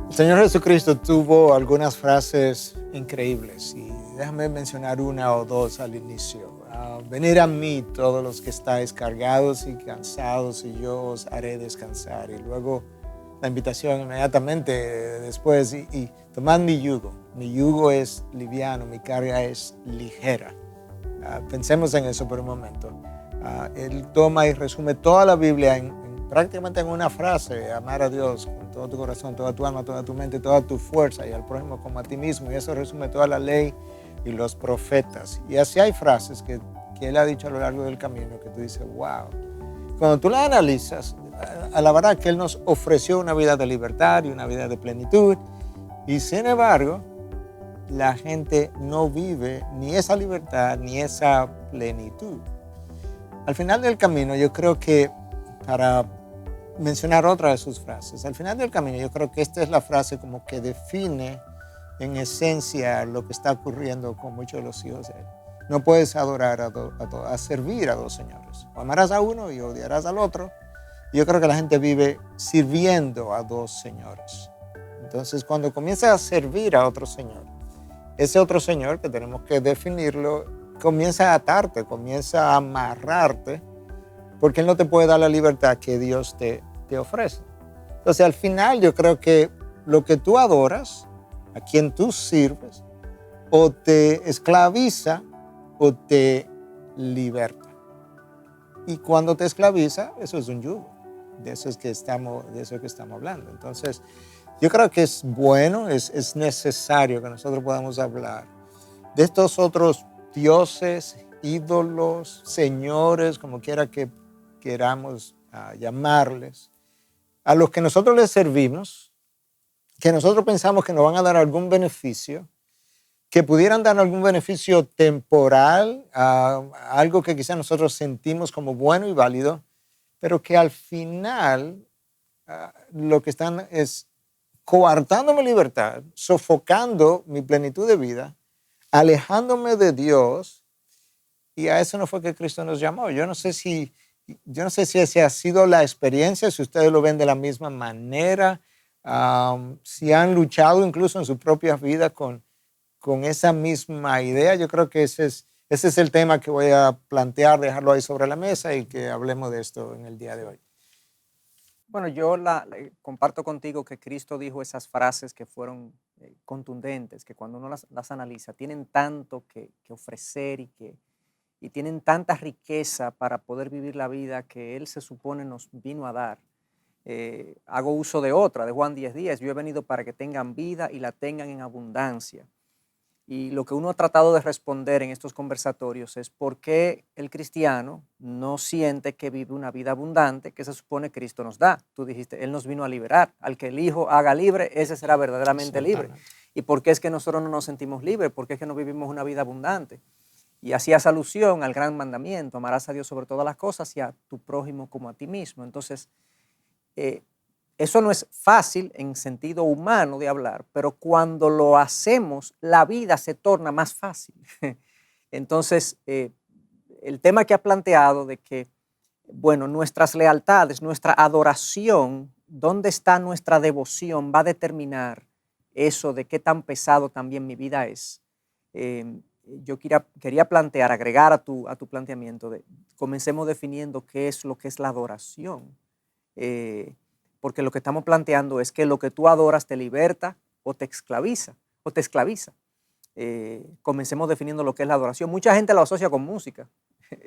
El Señor Jesucristo tuvo algunas frases increíbles y déjame mencionar una o dos al inicio. Venid a mí todos los que estáis cargados y cansados y yo os haré descansar. Y luego la invitación inmediatamente después y tomad mi yugo. Mi yugo es liviano, mi carga es ligera. Pensemos en eso por un momento. Él toma y resume toda la Biblia prácticamente en una frase: amar a Dios con todo tu corazón, toda tu alma, toda tu mente, toda tu fuerza, y al prójimo como a ti mismo. Y eso resume toda la ley y los profetas. Y así hay frases que él ha dicho a lo largo del camino que tú dices, wow. Cuando tú las analizas, a la verdad que él nos ofreció una vida de libertad y una vida de plenitud, y sin embargo la gente no vive ni esa libertad ni esa plenitud. Al final del camino, yo creo que, para mencionar otra de sus frases, al final del camino yo creo que esta es la frase como que define en esencia lo que está ocurriendo con muchos de los hijos de él. No puedes adorar a servir a dos señores. O amarás a uno y odiarás al otro. Y yo creo que la gente vive sirviendo a dos señores. Entonces, cuando comienzas a servir a otro señor, ese otro señor, que tenemos que definirlo, comienza a atarte, comienza a amarrarte, porque él no te puede dar la libertad que Dios te ofrece. Entonces, al final, yo creo que lo que tú adoras, a quien tú sirves, o te esclaviza o te liberta. Y cuando te esclaviza, eso es un yugo. De eso es que estamos hablando. Entonces, yo creo que es bueno, es necesario que nosotros podamos hablar de estos otros dioses, ídolos, señores, como quiera que queramos llamarles, a los que nosotros les servimos, que nosotros pensamos que nos van a dar algún beneficio, que pudieran dar algún beneficio temporal, algo que quizás nosotros sentimos como bueno y válido, pero que al final lo que están es coartando mi libertad, sofocando mi plenitud de vida, alejándome de Dios, y a eso no fue que Cristo nos llamó. Yo no sé si esa ha sido la experiencia, si ustedes lo ven de la misma manera, si han luchado incluso en su propia vida con esa misma idea. Yo creo que ese es el tema que voy a plantear, dejarlo ahí sobre la mesa y que hablemos de esto en el día de hoy. Bueno, yo comparto contigo que Cristo dijo esas frases que fueron contundentes, que cuando uno las analiza, tienen tanto que ofrecer y tienen tanta riqueza para poder vivir la vida que Él se supone nos vino a dar. Hago uso de otra, de Juan 10:10, yo he venido para que tengan vida y la tengan en abundancia. Y lo que uno ha tratado de responder en estos conversatorios es por qué el cristiano no siente que vive una vida abundante que se supone Cristo nos da. Tú dijiste, Él nos vino a liberar. Al que el Hijo haga libre, ese será verdaderamente libre. ¿Y por qué es que nosotros no nos sentimos libres? ¿Por qué es que no vivimos una vida abundante? Y hacías alusión al gran mandamiento: amarás a Dios sobre todas las cosas y a tu prójimo como a ti mismo. Entonces, eso no es fácil en sentido humano de hablar, pero cuando lo hacemos, la vida se torna más fácil. Entonces, el tema que ha planteado de que, bueno, nuestras lealtades, nuestra adoración, dónde está nuestra devoción, va a determinar eso de qué tan pesado también mi vida es. Yo quería plantear, agregar a tu planteamiento, comencemos definiendo qué es lo que es la adoración. Porque lo que estamos planteando es que lo que tú adoras te liberta o te esclaviza. Comencemos definiendo lo que es la adoración. Mucha gente lo asocia con música,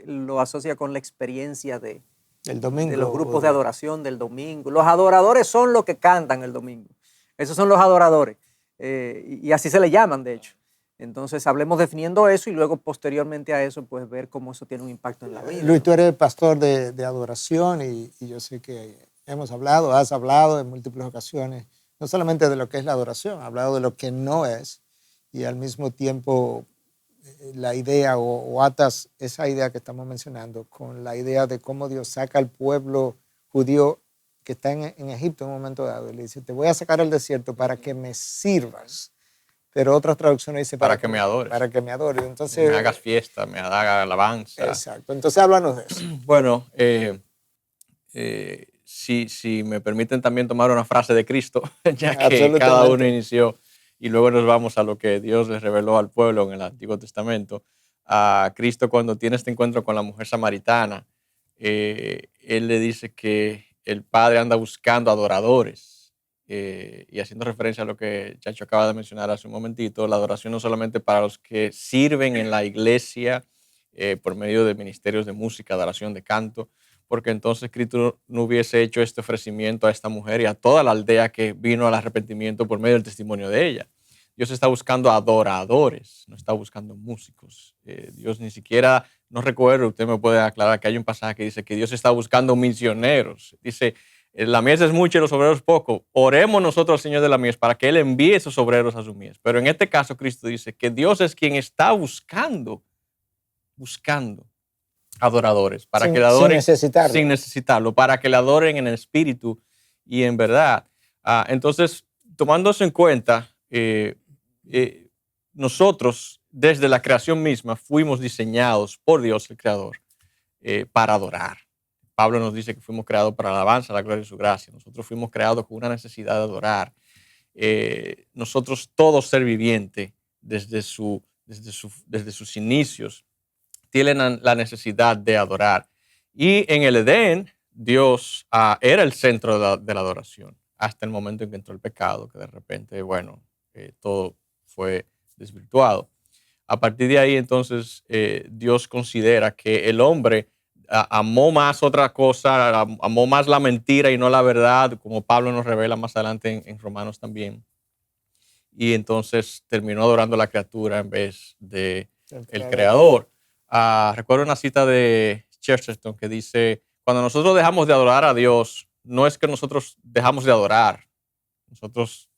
lo asocia con la experiencia de los grupos de adoración del domingo. Los adoradores son los que cantan el domingo. Esos son los adoradores. Y así se le llaman, de hecho. Entonces, hablemos definiendo eso y luego posteriormente a eso, pues ver cómo eso tiene un impacto en la vida. Luis, tú eres pastor de adoración y yo sé que has hablado en múltiples ocasiones, no solamente de lo que es la adoración, has hablado de lo que no es, y al mismo tiempo la idea o atas esa idea que estamos mencionando con la idea de cómo Dios saca al pueblo judío que está en Egipto en un momento dado. Y le dice, te voy a sacar al desierto para que me sirvas. Pero otras traducciones dicen para que me adores. Para que me adores. Entonces, me hagas fiesta, me hagas alabanza. Exacto. Entonces, háblanos de eso. Bueno, si me permiten también tomar una frase de Cristo, ya que cada uno inició, y luego nos vamos a lo que Dios les reveló al pueblo en el Antiguo Testamento. A Cristo, cuando tiene este encuentro con la mujer samaritana, él le dice que el Padre anda buscando adoradores, y haciendo referencia a lo que Chacho acaba de mencionar hace un momentito, la adoración no solamente para los que sirven en la iglesia por medio de ministerios de música, de oración, de canto, porque entonces Cristo no hubiese hecho este ofrecimiento a esta mujer y a toda la aldea que vino al arrepentimiento por medio del testimonio de ella. Dios está buscando adoradores, no está buscando músicos. Dios ni siquiera, no recuerdo, usted me puede aclarar que hay un pasaje que dice que Dios está buscando misioneros. Dice, la mies es mucha y los obreros poco. Oremos nosotros al Señor de la mies para que Él envíe esos obreros a su mies. Pero en este caso Cristo dice que Dios es quien está buscando adoradores, para que le adoren sin necesitarlo, para que le adoren en el espíritu y en verdad. Entonces, tomando eso en cuenta, nosotros desde la creación misma fuimos diseñados por Dios el Creador para adorar. Pablo nos dice que fuimos creados para la alabanza, la gloria y su gracia. Nosotros fuimos creados con una necesidad de adorar. Nosotros, todo ser viviente, desde sus inicios, tienen la necesidad de adorar. Y en el Edén, Dios era el centro de la adoración, hasta el momento en que entró el pecado, que de repente, bueno, todo fue desvirtuado. A partir de ahí, entonces, Dios considera que el hombre amó más otra cosa, amó más la mentira y no la verdad, como Pablo nos revela más adelante en Romanos también. Y entonces terminó adorando a la criatura en vez de el Creador. Recuerdo una cita de Chesterton que dice, cuando nosotros dejamos de adorar a Dios, no es que nosotros dejamos de adorar, nosotros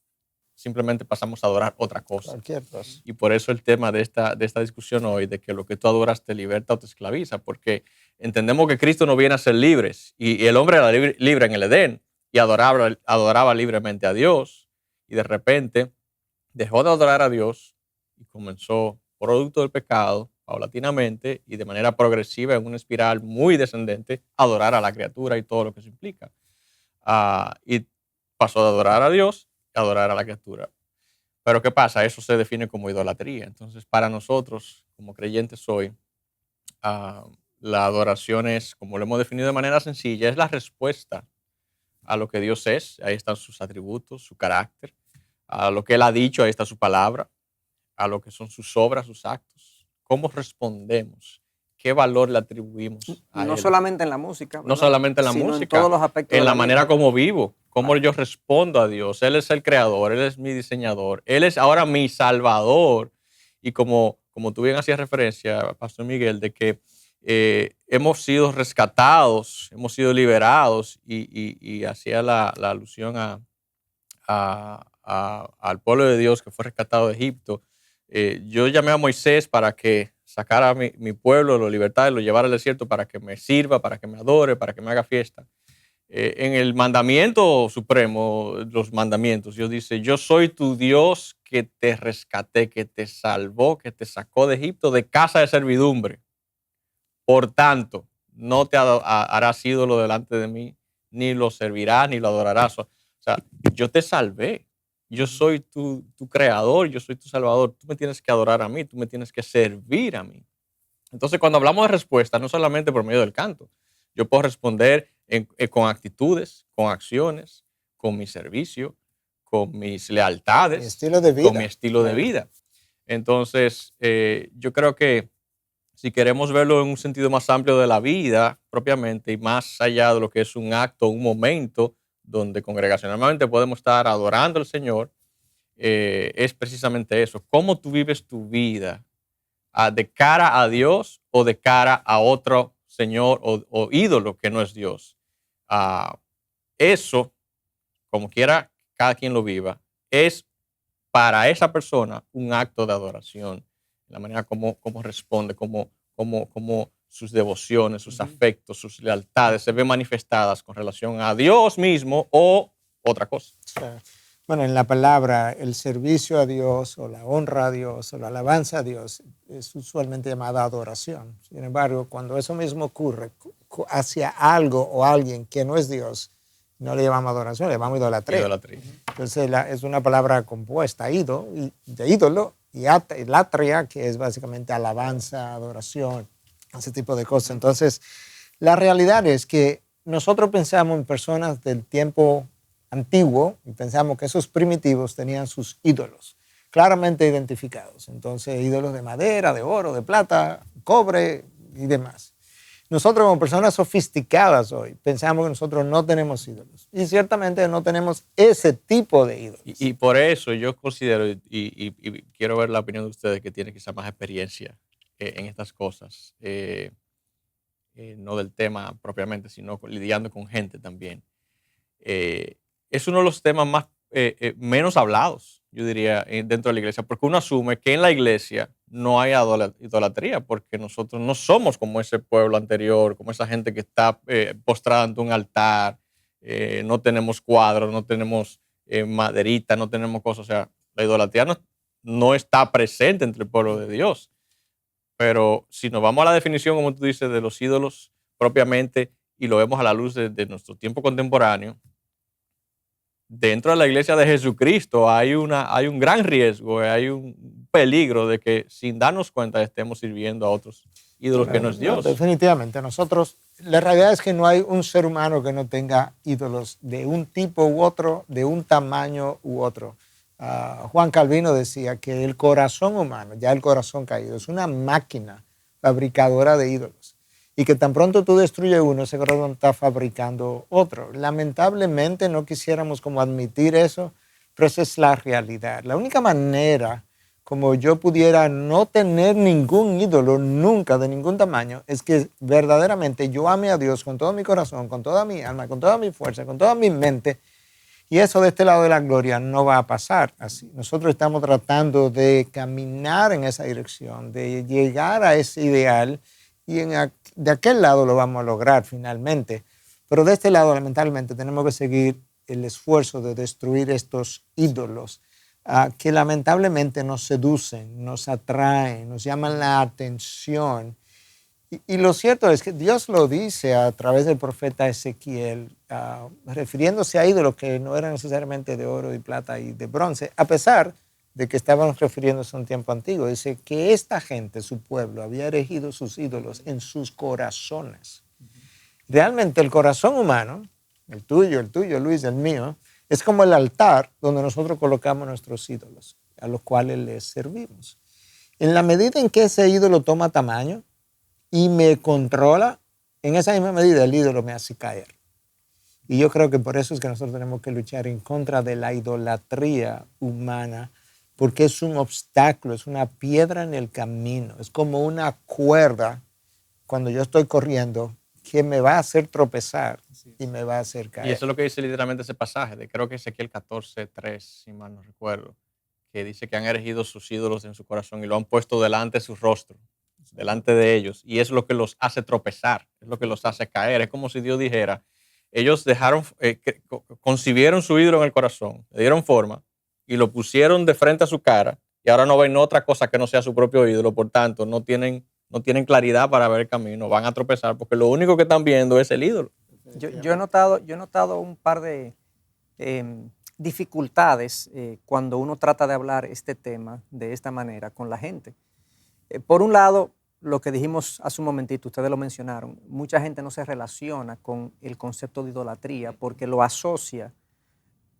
simplemente pasamos a adorar otra cosa. Cualquier cosa. Y por eso el tema de esta discusión hoy, de que lo que tú adoras te liberta o te esclaviza, porque entendemos que Cristo no viene a ser libres, y el hombre era libre en el Edén, y adoraba libremente a Dios, y de repente dejó de adorar a Dios y comenzó, producto del pecado, paulatinamente y de manera progresiva, en una espiral muy descendente, a adorar a la criatura y todo lo que eso implica. Y pasó de adorar a Dios a adorar a la criatura. Pero ¿qué pasa? Eso se define como idolatría. Entonces, para nosotros, como creyentes hoy, la adoración es, como lo hemos definido de manera sencilla, es la respuesta a lo que Dios es. Ahí están sus atributos, su carácter. A lo que Él ha dicho, ahí está su palabra. A lo que son sus obras, sus actos. ¿Cómo respondemos? ¿Qué valor le atribuimos a Él? No solamente en la música, ¿verdad? No solamente en la sino música, en todos los aspectos en de la la manera vida. como vivo, cómo yo respondo a Dios. Él es el creador, Él es mi diseñador, Él es ahora mi salvador. Y como tú bien hacías referencia, Pastor Miguel, de que hemos sido rescatados, hemos sido liberados, y hacía la alusión al pueblo de Dios que fue rescatado de Egipto. Yo llamé a Moisés para que sacara a mi pueblo, lo libertara y lo llevara al desierto para que me sirva, para que me adore, para que me haga fiesta. En el mandamiento supremo, los mandamientos, Dios dice, yo soy tu Dios que te rescaté, que te salvó, que te sacó de Egipto, de casa de servidumbre. Por tanto, no te harás ídolo delante de mí, ni lo servirás, ni lo adorarás. O sea, yo te salvé. Yo soy tu creador, yo soy tu salvador. Tú me tienes que adorar a mí, tú me tienes que servir a mí. Entonces, cuando hablamos de respuesta, no solamente por medio del canto, yo puedo responder con actitudes, con acciones, con mi servicio, con mis lealtades, Mi estilo de vida. con mi estilo de vida. Entonces, yo creo que si queremos verlo en un sentido más amplio de la vida propiamente y más allá de lo que es un acto, un momento donde congregacionalmente podemos estar adorando al Señor, es precisamente eso. ¿Cómo tú vives tu vida? ¿De cara a Dios o de cara a otro Señor o ídolo que no es Dios? eso, como quiera cada quien lo viva, es para esa persona un acto de adoración. La manera como responde, como sus devociones, sus afectos, sus lealtades se ven manifestadas con relación a Dios mismo o otra cosa. Sí. Bueno, en la palabra, el servicio a Dios o la honra a Dios o la alabanza a Dios es usualmente llamada adoración. Sin embargo, cuando eso mismo ocurre hacia algo o alguien que no es Dios, no le llamamos adoración, le llamamos idolatría. Idolatría. Entonces es una palabra compuesta, de ídolo, y latria, que es básicamente alabanza, adoración, ese tipo de cosas. Entonces, la realidad es que nosotros pensamos en personas del tiempo antiguo y pensamos que esos primitivos tenían sus ídolos claramente identificados. Entonces, ídolos de madera, de oro, de plata, cobre y demás. Nosotros como personas sofisticadas hoy pensamos que nosotros no tenemos ídolos y ciertamente no tenemos ese tipo de ídolos. Y por eso yo considero, y quiero ver la opinión de ustedes que tienen quizá más experiencia en estas cosas, no del tema propiamente, sino lidiando con gente también. Es uno de los temas más menos hablados, yo diría, dentro de la iglesia, porque uno asume que en la iglesia no hay idolatría, porque nosotros no somos como ese pueblo anterior, como esa gente que está postrada ante un altar, no tenemos cuadros, no tenemos maderita, no tenemos cosas, o sea, la idolatría no está presente entre el pueblo de Dios. Pero si nos vamos a la definición, como tú dices, de los ídolos propiamente, y lo vemos a la luz de nuestro tiempo contemporáneo, dentro de la iglesia de Jesucristo hay un gran riesgo, hay un peligro de que sin darnos cuenta estemos sirviendo a otros ídolos que no es Dios. No, definitivamente. Nosotros, la realidad es que no hay un ser humano que no tenga ídolos de un tipo u otro, de un tamaño u otro. Juan Calvino decía que el corazón humano, ya el corazón caído, es una máquina fabricadora de ídolos. Y que tan pronto tú destruyes uno, ese corazón está fabricando otro. Lamentablemente no quisiéramos como admitir eso, pero esa es la realidad. La única manera como yo pudiera no tener ningún ídolo nunca de ningún tamaño es que verdaderamente yo ame a Dios con todo mi corazón, con toda mi alma, con toda mi fuerza, con toda mi mente. Y eso de este lado de la gloria no va a pasar así. Nosotros estamos tratando de caminar en esa dirección, de llegar a ese ideal y de aquel lado lo vamos a lograr finalmente. Pero de este lado, lamentablemente, tenemos que seguir el esfuerzo de destruir estos ídolos que lamentablemente nos seducen, nos atraen, nos llaman la atención. Y lo cierto es que Dios lo dice a través del profeta Ezequiel, refiriéndose a ídolos que no eran necesariamente de oro y plata y de bronce, a pesar de que estaban refiriéndose a un tiempo antiguo. Dice que esta gente, su pueblo, había erigido sus ídolos en sus corazones. Realmente el corazón humano, el tuyo, Luis, el mío, es como el altar donde nosotros colocamos nuestros ídolos, a los cuales les servimos. En la medida en que ese ídolo toma tamaño y me controla, en esa misma medida el ídolo me hace caer. Y yo creo que por eso es que nosotros tenemos que luchar en contra de la idolatría humana, porque es un obstáculo, es una piedra en el camino, es como una cuerda cuando yo estoy corriendo que me va a hacer tropezar y me va a hacer caer. Y eso es lo que dice literalmente ese pasaje, creo que es Ezequiel 14:3, si mal no recuerdo, que dice que han erigido sus ídolos en su corazón y lo han puesto delante de su rostro, delante de ellos, y es lo que los hace tropezar, es lo que los hace caer. Es como si Dios dijera, ellos concibieron su ídolo en el corazón, le dieron forma y lo pusieron de frente a su cara y ahora no ven otra cosa que no sea su propio ídolo, por tanto no tienen claridad para ver el camino, van a tropezar porque lo único que están viendo es el ídolo. Yo he notado un par de dificultades cuando uno trata de hablar este tema de esta manera con la gente. Por un lado, lo que dijimos hace un momentito, ustedes lo mencionaron, mucha gente no se relaciona con el concepto de idolatría porque lo asocia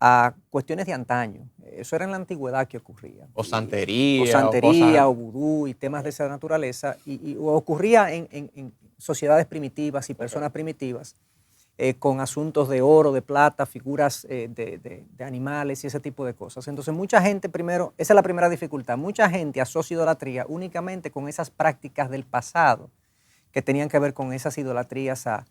a cuestiones de antaño. Eso era en la antigüedad que ocurría. O santería. O santería, o vudú y temas de esa naturaleza. Y ocurría en sociedades primitivas y personas primitivas con asuntos de oro, de plata, figuras de animales y ese tipo de cosas. Entonces mucha gente, primero, esa es la primera dificultad, mucha gente asocia idolatría únicamente con esas prácticas del pasado que tenían que ver con esas idolatrías a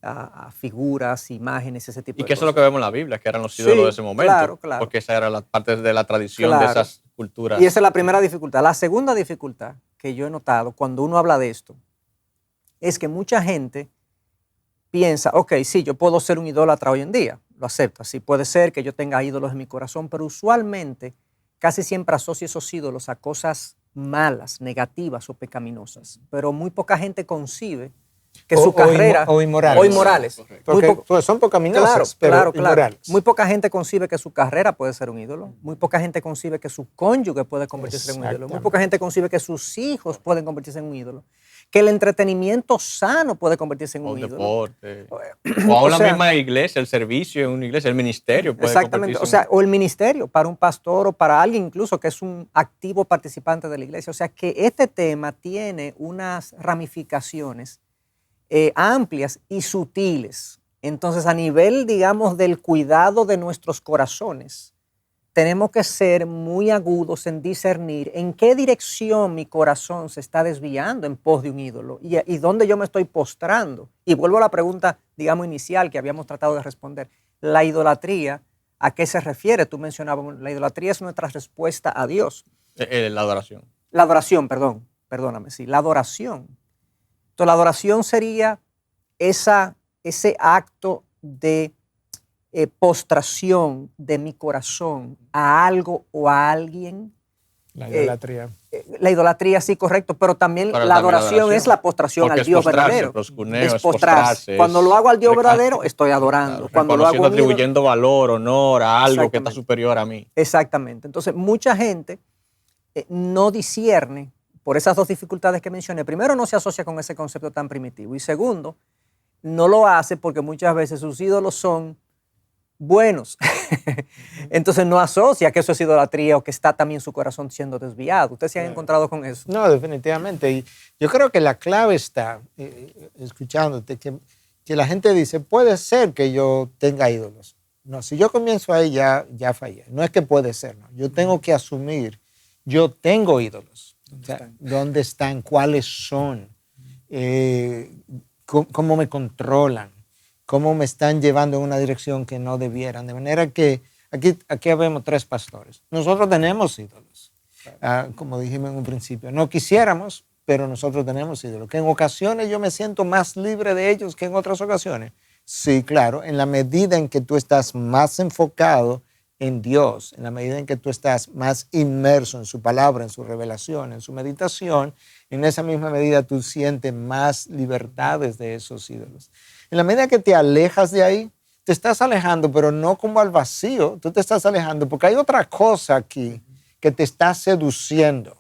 a figuras, imágenes, ese tipo Y de que eso es cosas. lo que vemos en la Biblia, que eran los ídolos Sí, de ese momento. claro, claro. Porque esa era la parte de la tradición de Claro. esas culturas. Y esa es la primera dificultad. La segunda dificultad que yo he notado cuando uno habla de esto es que mucha gente piensa, ok, sí, yo puedo ser un idólatra hoy en día, lo acepta, sí puede ser que yo tenga ídolos en mi corazón, pero usualmente casi siempre asocio esos ídolos a cosas malas, negativas o pecaminosas, pero muy poca gente concibe que su carrera o inmorales. o inmorales. Correcto. Muy Porque po- pues, son pecaminosas, Claro, pero claro, claro. inmorales. Muy poca gente concibe que su carrera puede ser un ídolo. Muy poca gente concibe que su cónyuge puede convertirse en un ídolo. Muy poca gente concibe que sus hijos pueden convertirse en un ídolo. Que el entretenimiento sano puede convertirse en O un un ídolo. deporte. O aún la sea, misma iglesia, el servicio en una iglesia, el ministerio puede Exactamente. convertirse O sea, o el ministerio para un pastor o para alguien incluso que es un activo participante de la iglesia. O sea, que este tema tiene unas ramificaciones amplias y sutiles. Entonces, a nivel, digamos, del cuidado de nuestros corazones, tenemos que ser muy agudos en discernir en qué dirección mi corazón se está desviando en pos de un ídolo y dónde yo me estoy postrando. Y vuelvo a la pregunta, digamos, inicial que habíamos tratado de responder. La idolatría, ¿a qué se refiere? Tú mencionabas, la idolatría es nuestra respuesta a Dios. la adoración. La adoración, perdóname, sí, la adoración. Entonces, la adoración sería ese acto de postración de mi corazón a algo o a alguien. La idolatría. La idolatría, sí, correcto, pero también Pero la también adoración es la postración Porque al Dios verdadero. proscuneo, Es es postrarse. postrarse. Cuando lo hago al Dios verdadero, estoy adorando. Claro, Cuando lo hago reconociendo, a un ídolo, atribuyendo valor, honor a algo que está Exactamente. superior a mí. Exactamente. Entonces, mucha gente no discierne por esas dos dificultades que mencioné. Primero, no se asocia con ese concepto tan primitivo. Y segundo, no lo hace porque muchas veces sus ídolos son buenos. Entonces no asocia que eso es idolatría o que está también su corazón siendo desviado. ¿Ustedes se han encontrado con eso? No, definitivamente. Y yo creo que la clave está, escuchándote, que la gente dice, puede ser que yo tenga ídolos. No, si yo comienzo ahí ya fallé. No es que puede ser, no. Yo tengo que asumir, yo tengo ídolos. ¿Dónde están? ¿Cuáles son? ¿Cómo me controlan? ¿Cómo me están llevando en una dirección que no debieran? De manera que aquí vemos tres pastores. Nosotros tenemos ídolos, como dijimos en un principio. No quisiéramos, pero nosotros tenemos ídolos. Que en ocasiones yo me siento más libre de ellos que en otras ocasiones. Sí, claro, en la medida en que tú estás más enfocado en Dios, en la medida en que tú estás más inmerso en su palabra, en su revelación, en su meditación, en esa misma medida tú sientes más libertades de esos ídolos. En la medida que te alejas de ahí, te estás alejando, pero no como al vacío, tú te estás alejando porque hay otra cosa aquí que te está seduciendo.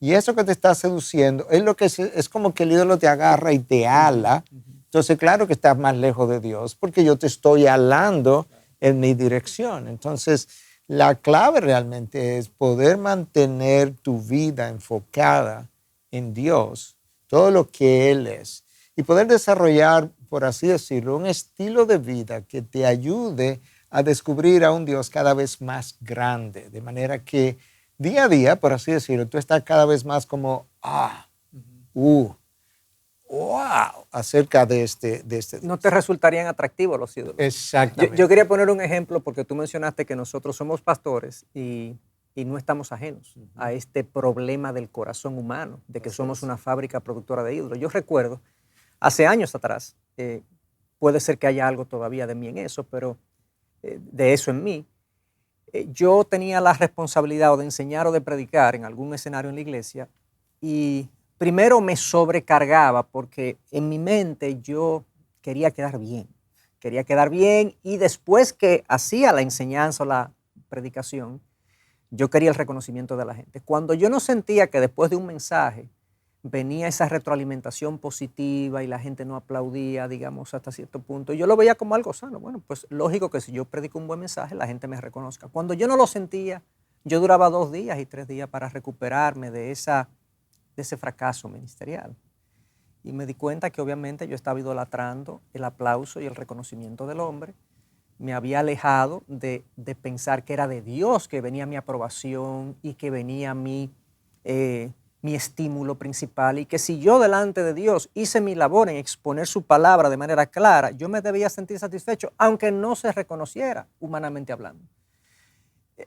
Y eso que te está seduciendo es lo que es como que el ídolo te agarra y te ala. Entonces, claro que estás más lejos de Dios porque yo te estoy alando en mi dirección. Entonces, la clave realmente es poder mantener tu vida enfocada en Dios, todo lo que Él es, y poder desarrollar, por así decirlo, un estilo de vida que te ayude a descubrir a un Dios cada vez más grande, de manera que día a día, por así decirlo, tú estás cada vez más como, wow, acerca de este. No te resultarían atractivos los ídolos. Exactamente. Yo quería poner un ejemplo porque tú mencionaste que nosotros somos pastores y no estamos ajenos a este problema del corazón humano, de que somos una fábrica productora de ídolos. Yo recuerdo, hace años atrás, puede ser que haya algo todavía de mí en eso, pero de eso en mí, yo tenía la responsabilidad o de enseñar o de predicar en algún escenario en la iglesia y primero me sobrecargaba porque en mi mente yo quería quedar bien y después que hacía la enseñanza o la predicación, yo quería el reconocimiento de la gente. Cuando yo no sentía que después de un mensaje venía esa retroalimentación positiva y la gente no aplaudía, digamos, hasta cierto punto, yo lo veía como algo sano. Bueno, pues lógico que si yo predico un buen mensaje, la gente me reconozca. Cuando yo no lo sentía, yo duraba 2 días y 3 días para recuperarme de ese fracaso ministerial. Y me di cuenta que obviamente yo estaba idolatrando el aplauso y el reconocimiento del hombre. Me había alejado de pensar que era de Dios que venía mi aprobación y que venía mi mi estímulo principal y que si yo delante de Dios hice mi labor en exponer su palabra de manera clara, yo me debía sentir satisfecho, aunque no se reconociera humanamente hablando.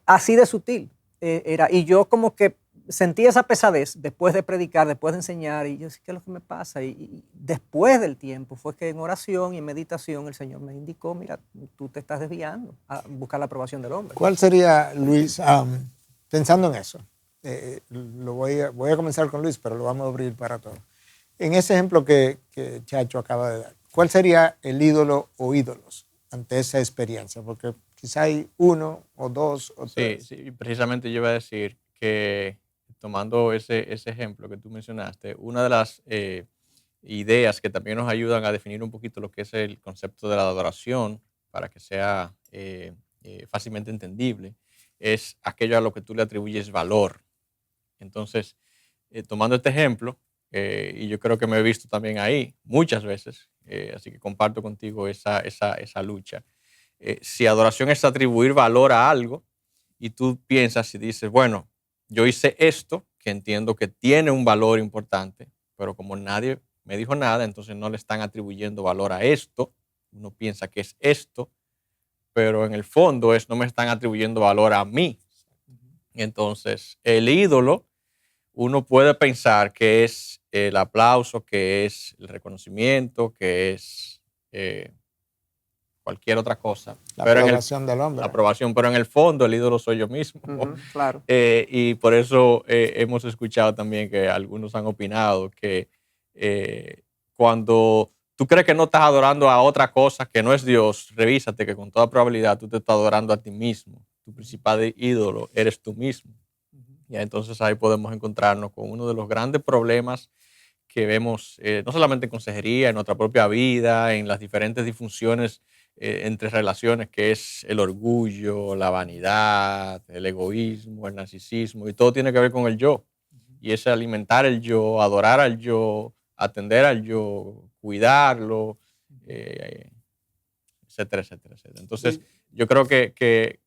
Así de sutil era. Y yo como que sentí esa pesadez después de predicar, después de enseñar, y yo decía, ¿qué es lo que me pasa? Y después del tiempo fue que en oración y en meditación el Señor me indicó, mira, tú te estás desviando a buscar la aprobación del hombre. ¿Cuál sería, Luis, pensando en eso? Voy a comenzar con Luis, pero lo vamos a abrir para todos. En ese ejemplo que Chacho acaba de dar, ¿cuál sería el ídolo o ídolos ante esa experiencia? Porque quizá hay uno o dos o tres. Sí, precisamente yo iba a decir que tomando ese ejemplo que tú mencionaste, una de las ideas que también nos ayudan a definir un poquito lo que es el concepto de la adoración para que sea fácilmente entendible, es aquello a lo que tú le atribuyes valor. Entonces, tomando este ejemplo, y yo creo que me he visto también ahí muchas veces, así que comparto contigo esa lucha. Si adoración es atribuir valor a algo y tú piensas y dices, bueno, yo hice esto, que entiendo que tiene un valor importante, pero como nadie me dijo nada, entonces no le están atribuyendo valor a esto. Uno piensa que es esto, pero en el fondo no me están atribuyendo valor a mí. Entonces, el ídolo, uno puede pensar que es el aplauso, que es el reconocimiento, que es cualquier otra cosa. La aprobación del hombre. La aprobación, pero en el fondo el ídolo soy yo mismo. Claro. Y por eso hemos escuchado también que algunos han opinado que cuando tú crees que no estás adorando a otra cosa que no es Dios, revísate que con toda probabilidad tú te estás adorando a ti mismo. Tu principal ídolo eres tú mismo. Y entonces ahí podemos encontrarnos con uno de los grandes problemas que vemos no solamente en consejería, en nuestra propia vida, en las diferentes disfunciones entre relaciones, que es el orgullo, la vanidad, el egoísmo, el narcisismo, y todo tiene que ver con el yo. Y es alimentar el yo, adorar al yo, atender al yo, cuidarlo, etcétera, etcétera, etcétera. Entonces, yo creo que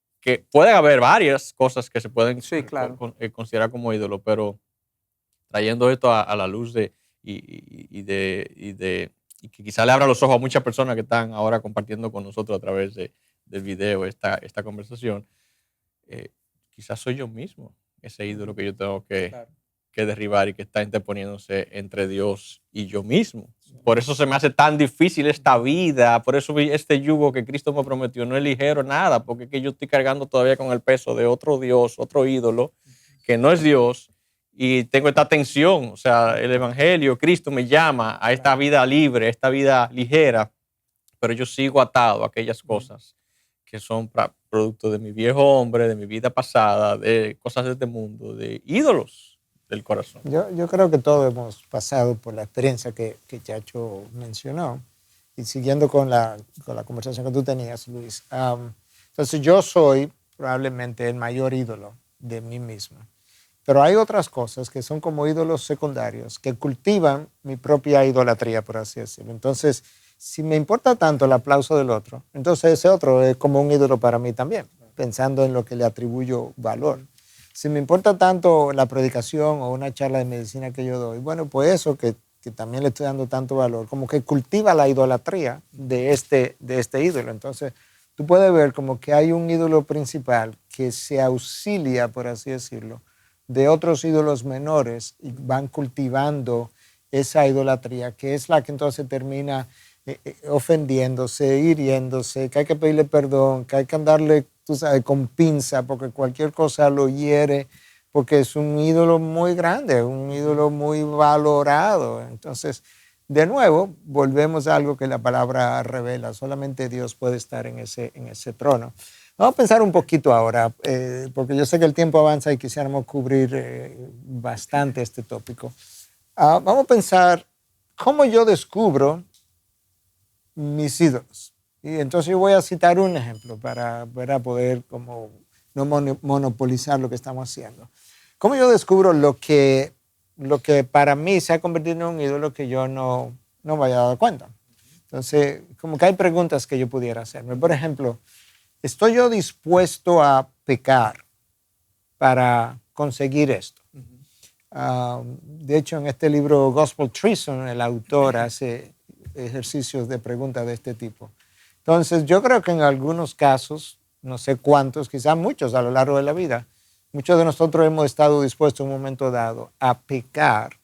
puede haber varias cosas que se pueden claro. considerar como ídolo, pero trayendo esto a la luz y que quizá le abra los ojos a muchas personas que están ahora compartiendo con nosotros a través del video esta conversación, quizás soy yo mismo ese ídolo que yo tengo que derribar y que está interponiéndose entre Dios y yo mismo. Por eso se me hace tan difícil esta vida, por eso este yugo que Cristo me prometió no es ligero nada, porque es que yo estoy cargando todavía con el peso de otro Dios, otro ídolo, que no es Dios, y tengo esta tensión. O sea, el Evangelio, Cristo me llama a esta vida libre, a esta vida ligera, pero yo sigo atado a aquellas cosas que son producto de mi viejo hombre, de mi vida pasada, de cosas de este mundo, de ídolos del corazón. Yo creo que todos hemos pasado por la experiencia que Chacho mencionó, y siguiendo con la conversación que tú tenías, Luis. Entonces yo soy probablemente el mayor ídolo de mí mismo. Pero hay otras cosas que son como ídolos secundarios que cultivan mi propia idolatría, por así decirlo. Entonces, si me importa tanto el aplauso del otro, entonces ese otro es como un ídolo para mí también, pensando en lo que le atribuyo valor. Si me importa tanto la predicación o una charla de medicina que yo doy, bueno, pues eso que también le estoy dando tanto valor, como que cultiva la idolatría de este ídolo. Entonces, tú puedes ver como que hay un ídolo principal que se auxilia, por así decirlo, de otros ídolos menores y van cultivando esa idolatría, que es la que entonces termina ofendiéndose, hiriéndose, que hay que pedirle perdón, que hay que andarle, tú sabes, con pinza, porque cualquier cosa lo hiere, porque es un ídolo muy grande, un ídolo muy valorado. Entonces, de nuevo, volvemos a algo que la palabra revela, solamente Dios puede estar en ese trono. Vamos a pensar un poquito ahora, porque yo sé que el tiempo avanza y quisiéramos cubrir bastante este tópico. Vamos a pensar cómo yo descubro mis ídolos. Y entonces yo voy a citar un ejemplo para poder como no monopolizar lo que estamos haciendo. ¿Cómo yo descubro lo que para mí se ha convertido en un ídolo que yo no me había dado cuenta? Entonces, como que hay preguntas que yo pudiera hacerme. Por ejemplo, ¿estoy yo dispuesto a pecar para conseguir esto? De hecho, en este libro Gospel Treason, el autor hace ejercicios de preguntas de este tipo. Entonces, yo creo que en algunos casos, no sé cuántos, quizás muchos a lo largo de la vida, muchos de nosotros hemos estado dispuestos en un momento dado a pecar,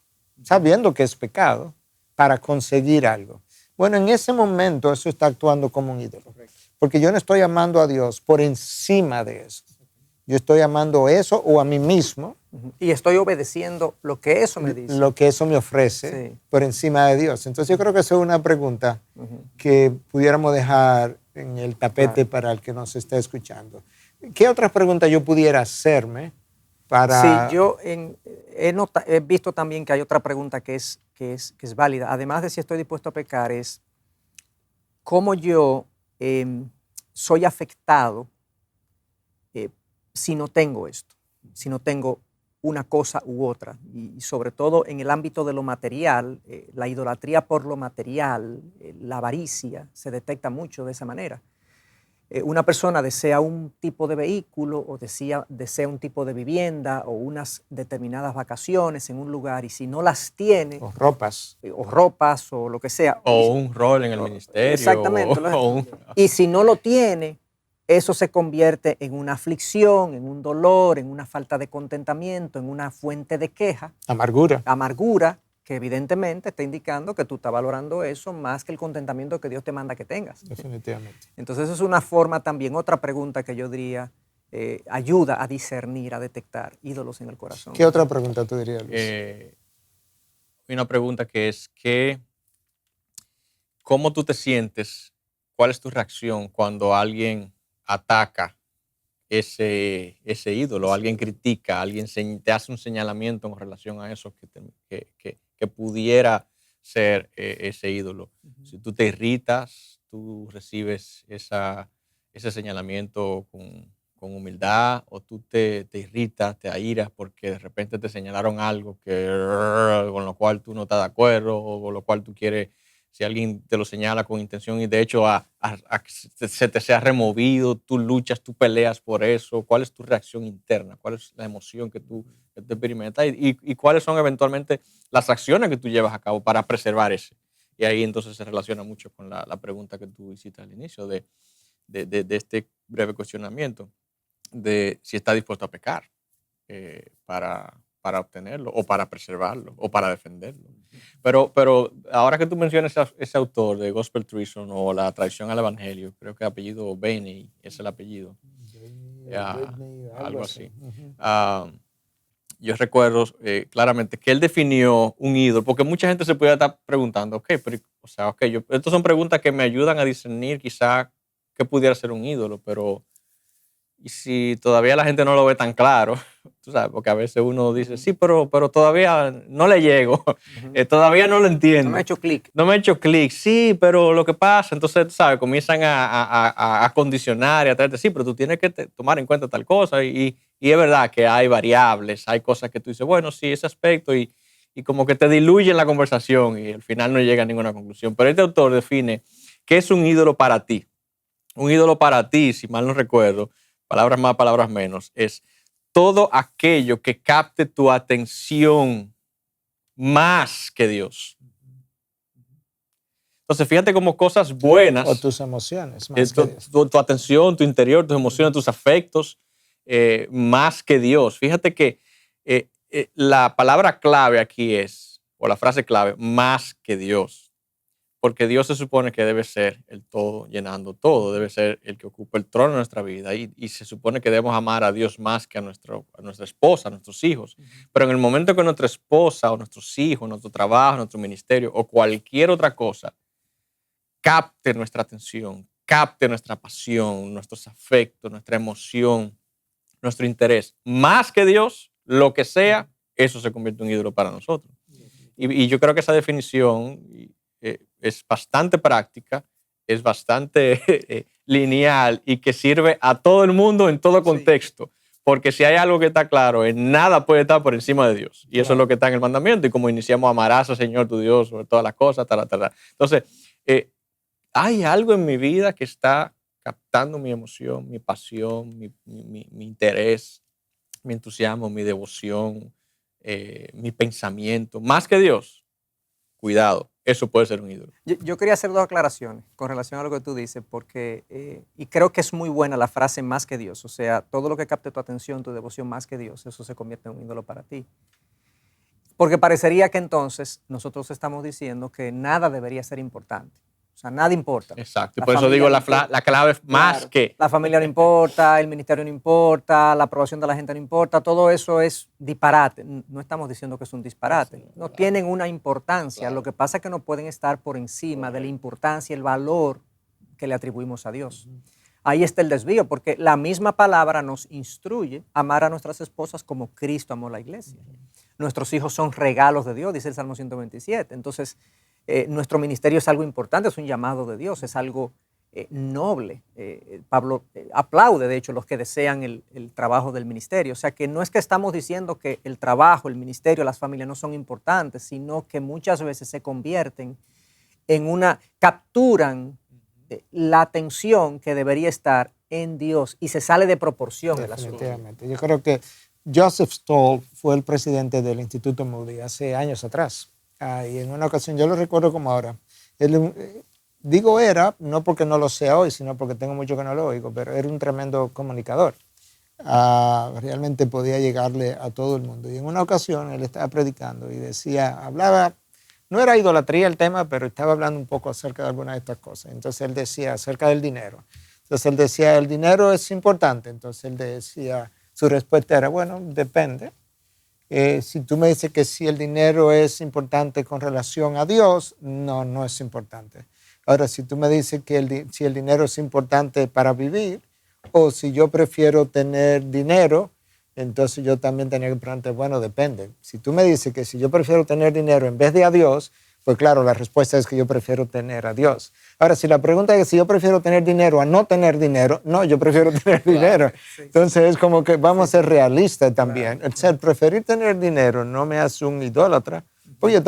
sabiendo que es pecado, para conseguir algo. Bueno, en ese momento eso está actuando como un ídolo. Porque yo no estoy amando a Dios por encima de eso. Yo estoy amando eso o a mí mismo. Y estoy obedeciendo lo que eso me dice. Lo que eso me ofrece, sí, por encima de Dios. Entonces yo creo que esa es una pregunta que pudiéramos dejar en el tapete, claro, para el que nos esté escuchando. ¿Qué otras preguntas yo pudiera hacerme para...? Sí, yo he visto también que hay otra pregunta que es válida. Además de si estoy dispuesto a pecar, es cómo yo soy afectado si no tengo esto, si no tengo una cosa u otra. Y sobre todo en el ámbito de lo material, la idolatría por lo material, la avaricia, se detecta mucho de esa manera. Una persona desea un tipo de vehículo o desea un tipo de vivienda o unas determinadas vacaciones en un lugar, y si no las tiene... O ropas. O lo que sea. O un rol en el ministerio. Exactamente. Y si no lo tiene, eso se convierte en una aflicción, en un dolor, en una falta de contentamiento, en una fuente de queja. Amargura, que evidentemente está indicando que tú estás valorando eso más que el contentamiento que Dios te manda que tengas. Definitivamente. Entonces, eso es una forma también, otra pregunta que yo diría, ayuda a discernir, a detectar ídolos en el corazón. ¿Qué otra pregunta tú dirías, Luis? Una pregunta que es ¿cómo tú te sientes? ¿Cuál es tu reacción cuando alguien ataca ese ídolo? Alguien critica, alguien te hace un señalamiento en relación a eso que pudiera ser ese ídolo. Si tú te irritas, tú recibes ese señalamiento con humildad, o tú te irritas, te airas porque de repente te señalaron algo con lo cual tú no estás de acuerdo, o con lo cual tú quieres, si alguien te lo señala con intención y de hecho se te sea removido, tú luchas, tú peleas por eso. ¿Cuál es tu reacción interna? ¿Cuál es la emoción que tú experimentas? Y cuáles son eventualmente las acciones que tú llevas a cabo para preservar ese? Y ahí entonces se relaciona mucho con la pregunta que tú hiciste al inicio de este breve cuestionamiento de si está dispuesto a pecar para obtenerlo, o para preservarlo, o para defenderlo. Pero ahora que tú mencionas ese autor de Gospel Treason o la traición al evangelio, creo que el apellido Benny es el apellido. Algo así. Yo recuerdo claramente que él definió un ídolo, porque mucha gente se puede estar preguntando, estas son preguntas que me ayudan a discernir quizá qué pudiera ser un ídolo, pero y si todavía la gente no lo ve tan claro, tú sabes, porque a veces uno dice, sí, pero todavía no le llego, todavía no lo entiendo. No me ha hecho clic. No me ha hecho clic, sí, pero lo que pasa, entonces, tú sabes, comienzan a condicionar y a traerte, sí, pero tú tienes que tomar en cuenta tal cosa, y es verdad que hay variables, hay cosas que tú dices, bueno, sí, ese aspecto, y como que te diluye la conversación y al final no llega a ninguna conclusión. Pero este autor define qué es un ídolo para ti. Un ídolo para ti, si mal no recuerdo, palabras más, palabras menos, es todo aquello que capte tu atención más que Dios. Entonces, fíjate como cosas buenas. O tus emociones. Más que Dios. Tu atención, tu interior, tus emociones, tus afectos, más que Dios. Fíjate que la palabra clave aquí es, o la frase clave, más que Dios. Porque Dios se supone que debe ser el todo, llenando todo, debe ser el que ocupa el trono de nuestra vida, y se supone que debemos amar a Dios más que a nuestra esposa, a nuestros hijos. Pero en el momento que nuestra esposa o nuestros hijos, nuestro trabajo, nuestro ministerio o cualquier otra cosa capte nuestra atención, capte nuestra pasión, nuestros afectos, nuestra emoción, nuestro interés, más que Dios, lo que sea, eso se convierte en un ídolo para nosotros. Y yo creo que esa definición es bastante práctica, es bastante lineal, y que sirve a todo el mundo en todo contexto. Sí. Porque si hay algo que está claro, en nada puede estar por encima de Dios. Y eso es lo que está en el mandamiento. Y como iniciamos, amarás al Señor tu Dios sobre todas las cosas. Entonces, hay algo en mi vida que está captando mi emoción, mi pasión, mi interés, mi entusiasmo, mi devoción, mi pensamiento, más que Dios, cuidado, eso puede ser un ídolo. Yo quería hacer dos aclaraciones con relación a lo que tú dices, porque, y creo que es muy buena la frase más que Dios, o sea, todo lo que capte tu atención, tu devoción más que Dios, eso se convierte en un ídolo para ti. Porque parecería que entonces nosotros estamos diciendo que nada debería ser importante. O sea, nada importa. Exacto. Y por eso digo la clave es más claro, que. La familia no importa, el ministerio no importa, la aprobación de la gente no importa, todo eso es disparate. No estamos diciendo que es un disparate. No tienen una importancia. Lo que pasa es que no pueden estar por encima de la importancia y el valor que le atribuimos a Dios. Ahí está el desvío, porque la misma palabra nos instruye a amar a nuestras esposas como Cristo amó la iglesia. Nuestros hijos son regalos de Dios, dice el Salmo 127. Entonces, nuestro ministerio es algo importante, es un llamado de Dios, es algo noble. Pablo aplaude, de hecho, los que desean el trabajo del ministerio. O sea, que no es que estamos diciendo que el trabajo, el ministerio, las familias no son importantes, sino que muchas veces se convierten capturan la atención que debería estar en Dios y se sale de proporción el asunto. Definitivamente. Yo creo que Joseph Stoll fue el presidente del Instituto Moody hace años atrás. Y en una ocasión, yo lo recuerdo como ahora, digo era, no porque no lo sea hoy, sino porque tengo mucho que no lo oigo, pero era un tremendo comunicador. Realmente podía llegarle a todo el mundo. Y en una ocasión él estaba predicando y hablaba, no era idolatría el tema, pero estaba hablando un poco acerca de algunas de estas cosas. Entonces él decía acerca del dinero. Entonces él decía, el dinero es importante. Entonces él decía, su respuesta era, bueno, depende. Si tú me dices que si el dinero es importante con relación a Dios, no es importante. Ahora, si tú me dices que si el dinero es importante para vivir, o si yo prefiero tener dinero, entonces yo también tenía que preguntar, bueno, depende. Si tú me dices que si yo prefiero tener dinero en vez de a Dios, pues claro, la respuesta es que yo prefiero tener a Dios. Ahora, si la pregunta es si yo prefiero tener dinero a no tener dinero, no, yo prefiero tener dinero. Sí. Entonces es como que vamos a ser realistas también. El preferir tener dinero no me hace un idólatra, pues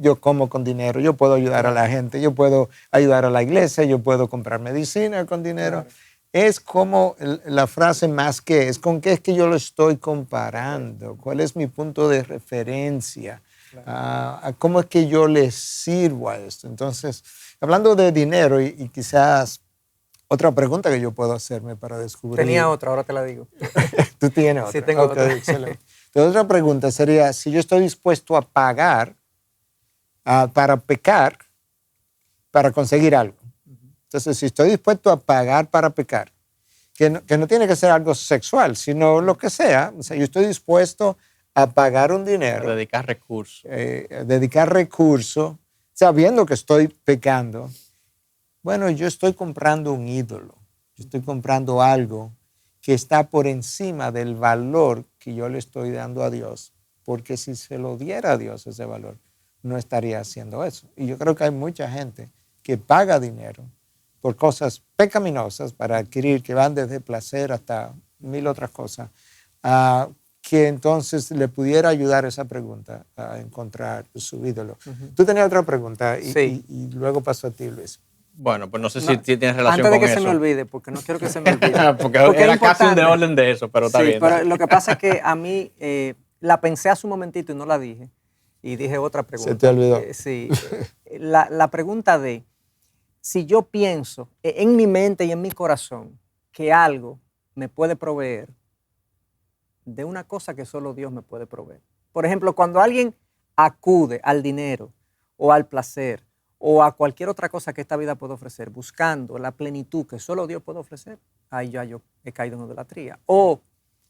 yo como con dinero, yo puedo ayudar a la gente, yo puedo ayudar a la iglesia, yo puedo comprar medicina con dinero. Es como la frase más que es, ¿con qué es que yo lo estoy comparando? ¿Cuál es mi punto de referencia? ¿Cómo es que yo le sirvo a esto? Entonces, hablando de dinero y quizás otra pregunta que yo puedo hacerme para descubrir. Tenía otra, ahora te la digo. ¿Tú tienes otra? Sí, tengo otra. Excelente. Entonces, otra pregunta sería, si yo estoy dispuesto a pagar para pecar, para conseguir algo. Entonces, si estoy dispuesto a pagar para pecar, que no tiene que ser algo sexual, sino lo que sea, o sea, yo estoy dispuesto a pagar un dinero. Dedicar recursos. Dedicar recursos, sabiendo que estoy pecando. Bueno, yo estoy comprando un ídolo. Yo estoy comprando algo que está por encima del valor que yo le estoy dando a Dios. Porque si se lo diera a Dios ese valor, no estaría haciendo eso. Y yo creo que hay mucha gente que paga dinero por cosas pecaminosas para adquirir, que van desde placer hasta mil otras cosas, que entonces le pudiera ayudar esa pregunta a encontrar su ídolo. Tú tenías otra pregunta y luego paso a ti, Luis. Bueno, pues no sé si tienes relación Antes con eso. de que se me olvide, porque no quiero que se me olvide. porque era casi un de orden de eso, pero está bien. Pero lo que pasa es que a mí la pensé hace un momentito y no la dije. Y dije otra pregunta. Se te olvidó. Sí. La pregunta de si yo pienso en mi mente y en mi corazón que algo me puede proveer de una cosa que solo Dios me puede proveer. Por ejemplo, cuando alguien acude al dinero o al placer o a cualquier otra cosa que esta vida puede ofrecer, buscando la plenitud que solo Dios puede ofrecer, ahí ya yo he caído en idolatría. O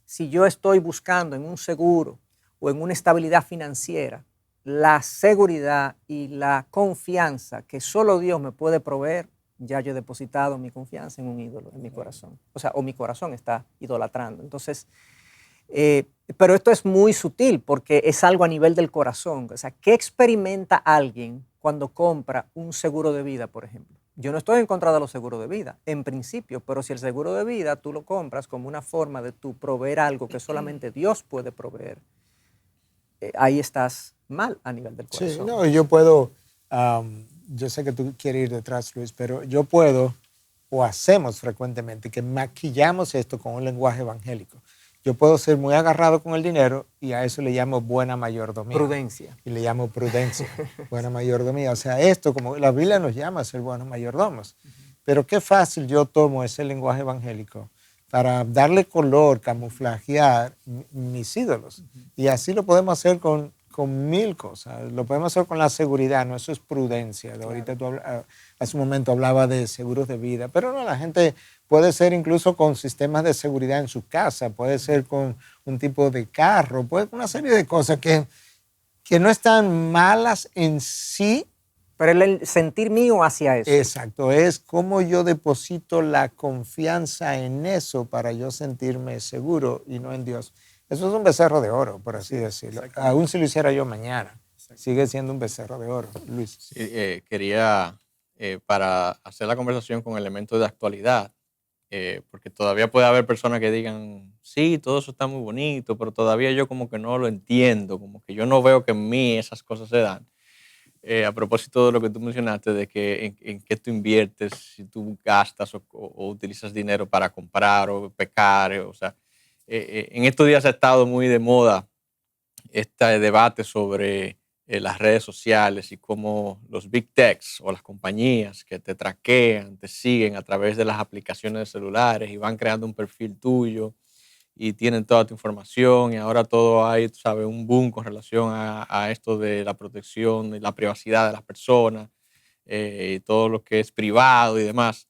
si yo estoy buscando en un seguro o en una estabilidad financiera, la seguridad y la confianza que solo Dios me puede proveer, ya yo he depositado mi confianza en un ídolo, en mi corazón. O sea, o mi corazón está idolatrando. Entonces, pero esto es muy sutil porque es algo a nivel del corazón. O sea, ¿qué experimenta alguien cuando compra un seguro de vida, por ejemplo? Yo no estoy en contra de los seguros de vida, en principio, pero si el seguro de vida tú lo compras como una forma de tú proveer algo que solamente Dios puede proveer, ahí estás mal a nivel del corazón. Sí, no, yo puedo, yo sé que tú quieres ir detrás, Luis, pero yo puedo, o hacemos frecuentemente, que maquillamos esto con un lenguaje evangélico. yo puedo ser muy agarrado con el dinero y a eso le llamo buena mayordomía. Prudencia. Y le llamo prudencia, buena mayordomía. O sea, esto, como la Biblia nos llama a ser buenos mayordomos. Pero qué fácil yo tomo ese lenguaje evangélico para darle color, camuflajear mis ídolos. Y así lo podemos hacer con mil cosas. Lo podemos hacer con la seguridad, no, eso es prudencia. Claro. Ahorita tú hace un momento hablaba de seguros de vida, pero no, la gente puede ser incluso con sistemas de seguridad en su casa, puede ser con un tipo de carro, puede ser una serie de cosas que no están malas en sí. Pero el sentir mío hacia eso. Exacto, es como yo deposito la confianza en eso para yo sentirme seguro y no en Dios. Eso es un becerro de oro, por así decirlo. Aún si lo hiciera yo mañana, sigue siendo un becerro de oro, Luis. Sí, quería, para hacer la conversación con elementos de actualidad, porque todavía puede haber personas que digan, sí, todo eso está muy bonito, pero todavía yo como que no lo entiendo, como que yo no veo que en mí esas cosas se dan. A propósito de lo que tú mencionaste, de que en qué tú inviertes, si tú gastas o utilizas dinero para comprar o pecar, o sea, en estos días ha estado muy de moda este debate sobre las redes sociales y cómo los big techs o las compañías que te traquean, te siguen a través de las aplicaciones de celulares y van creando un perfil tuyo y tienen toda tu información y ahora todo hay, tú sabes, un boom con relación a esto de la protección y la privacidad de las personas y todo lo que es privado y demás.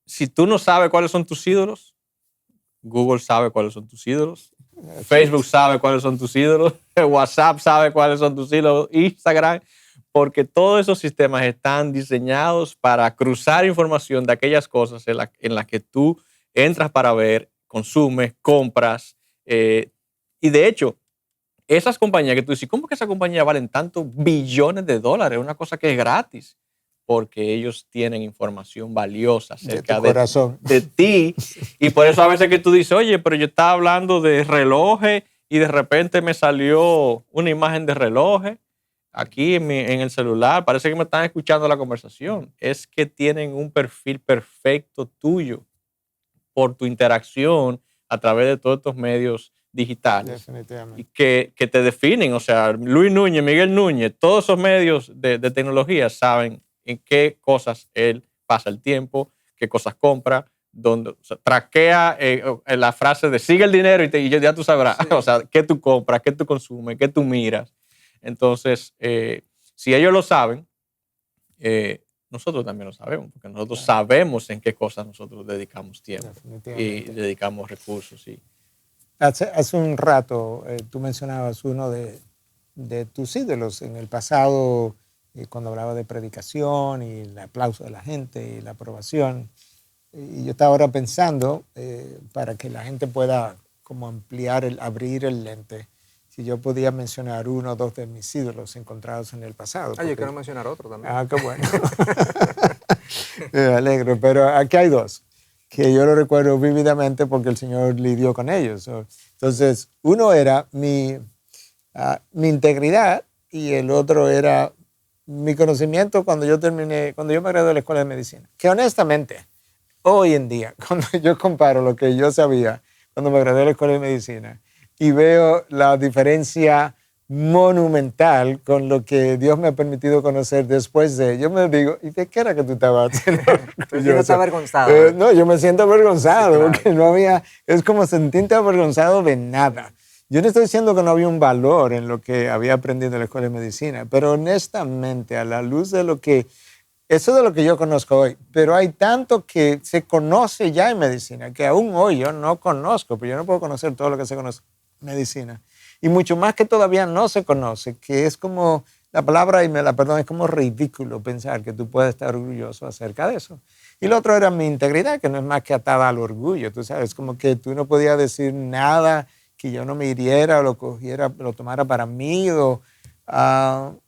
Si tú no sabes cuáles son tus ídolos, Google sabe cuáles son tus ídolos, Facebook sabe cuáles son tus ídolos, WhatsApp sabe cuáles son tus ídolos, Instagram, porque todos esos sistemas están diseñados para cruzar información de aquellas cosas en las que tú entras para ver, consumes, compras. Y de hecho, esas compañías que tú dices, ¿cómo que esas compañías valen tantos billones de dólares? Una cosa que es gratis. Porque ellos tienen información valiosa acerca de ti. Y por eso a veces que tú dices, oye, pero yo estaba hablando de relojes y de repente me salió una imagen de relojes aquí en el celular. Parece que me están escuchando la conversación. Es que tienen un perfil perfecto tuyo por tu interacción a través de todos estos medios digitales. Definitivamente. Y que te definen. O sea, Luis Núñez, Miguel Núñez, todos esos medios de tecnología saben en qué cosas él pasa el tiempo, qué cosas compra, donde, o sea, traquea la frase de sigue el dinero y ya tú sabrás, sí. O sea, qué tú compras, qué tú consumes, qué tú miras. Entonces, si ellos lo saben, nosotros también lo sabemos, porque nosotros sabemos en qué cosas nosotros dedicamos tiempo y dedicamos recursos. Sí. Hace un rato tú mencionabas uno de tus ídolos en el pasado, cuando hablaba de predicación y el aplauso de la gente y la aprobación. Y yo estaba ahora pensando, para que la gente pueda como abrir el lente, si yo podía mencionar uno o dos de mis ídolos encontrados en el pasado. Porque, yo quiero mencionar otro también. Ah, qué bueno. Me alegro, pero aquí hay dos, que yo lo recuerdo vívidamente porque el Señor lidió con ellos. Entonces, uno era mi integridad y el otro era mi conocimiento cuando yo me gradué de la escuela de medicina. Que honestamente, hoy en día, cuando yo comparo lo que yo sabía cuando me gradué de la escuela de medicina y veo la diferencia monumental con lo que Dios me ha permitido conocer después de, yo me digo, ¿y de qué era que tú estabas haciendo? ¿Tú estás avergonzado? No, yo me siento avergonzado, sí, claro. Porque no había, es como sentirte avergonzado de nada. Yo no estoy diciendo que no había un valor en lo que había aprendido en la escuela de medicina, pero honestamente, a la luz de lo que, eso de lo que yo conozco hoy, pero hay tanto que se conoce ya en medicina, que aún hoy yo no conozco, pero yo no puedo conocer todo lo que se conoce en medicina. Y mucho más que todavía no se conoce, que es como, la palabra, y me la perdono, es como ridículo pensar que tú puedes estar orgulloso acerca de eso. Y lo otro era mi integridad, que no es más que atada al orgullo, tú sabes, como que tú no podías decir nada que yo no me hiriera o lo tomara para mí.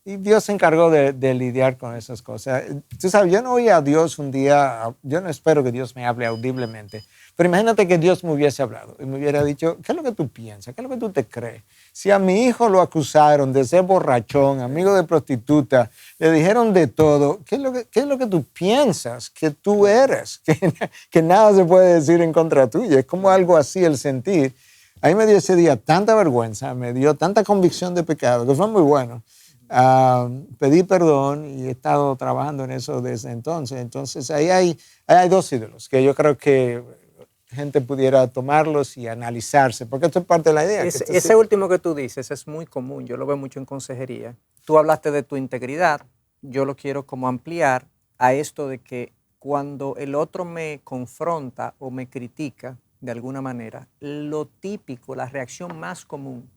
Y Dios se encargó de lidiar con esas cosas. Tú sabes, yo no oí a Dios un día, yo no espero que Dios me hable audiblemente, Pero imagínate que Dios me hubiese hablado y me hubiera dicho, ¿qué es lo que tú piensas? ¿Qué es lo que tú te crees? Si a mi hijo lo acusaron de ser borrachón, amigo de prostituta, le dijeron de todo, ¿qué es lo que tú piensas que tú eres? Que nada se puede decir en contra tuya. Es como algo así el sentir. A mí me dio ese día tanta vergüenza, me dio tanta convicción de pecado, que fue muy bueno. Pedí perdón y he estado trabajando en eso desde entonces. Entonces, ahí hay dos ídolos que yo creo que gente pudiera tomarlos y analizarse, porque esto es parte de la idea. Ese último que tú dices es muy común, yo lo veo mucho en consejería. Tú hablaste de tu integridad, yo lo quiero como ampliar a esto de que cuando el otro me confronta o me critica de alguna manera, lo típico, la reacción más común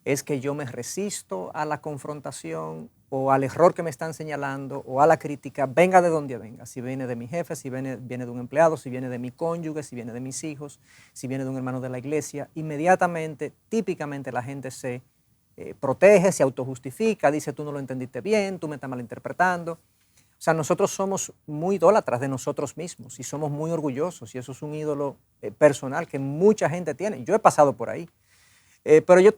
es que yo me resisto a la confrontación o al error que me están señalando o a la crítica, venga de donde venga, si viene de mi jefe, si viene de un empleado, si viene de mi cónyuge, si viene de mis hijos, si viene de un hermano de la iglesia, inmediatamente, típicamente la gente se protege, se autojustifica, dice tú no lo entendiste bien, tú me estás malinterpretando. O sea, nosotros somos muy idólatras de nosotros mismos y somos muy orgullosos y eso es un ídolo personal que mucha gente tiene. Yo he pasado por ahí. Pero yo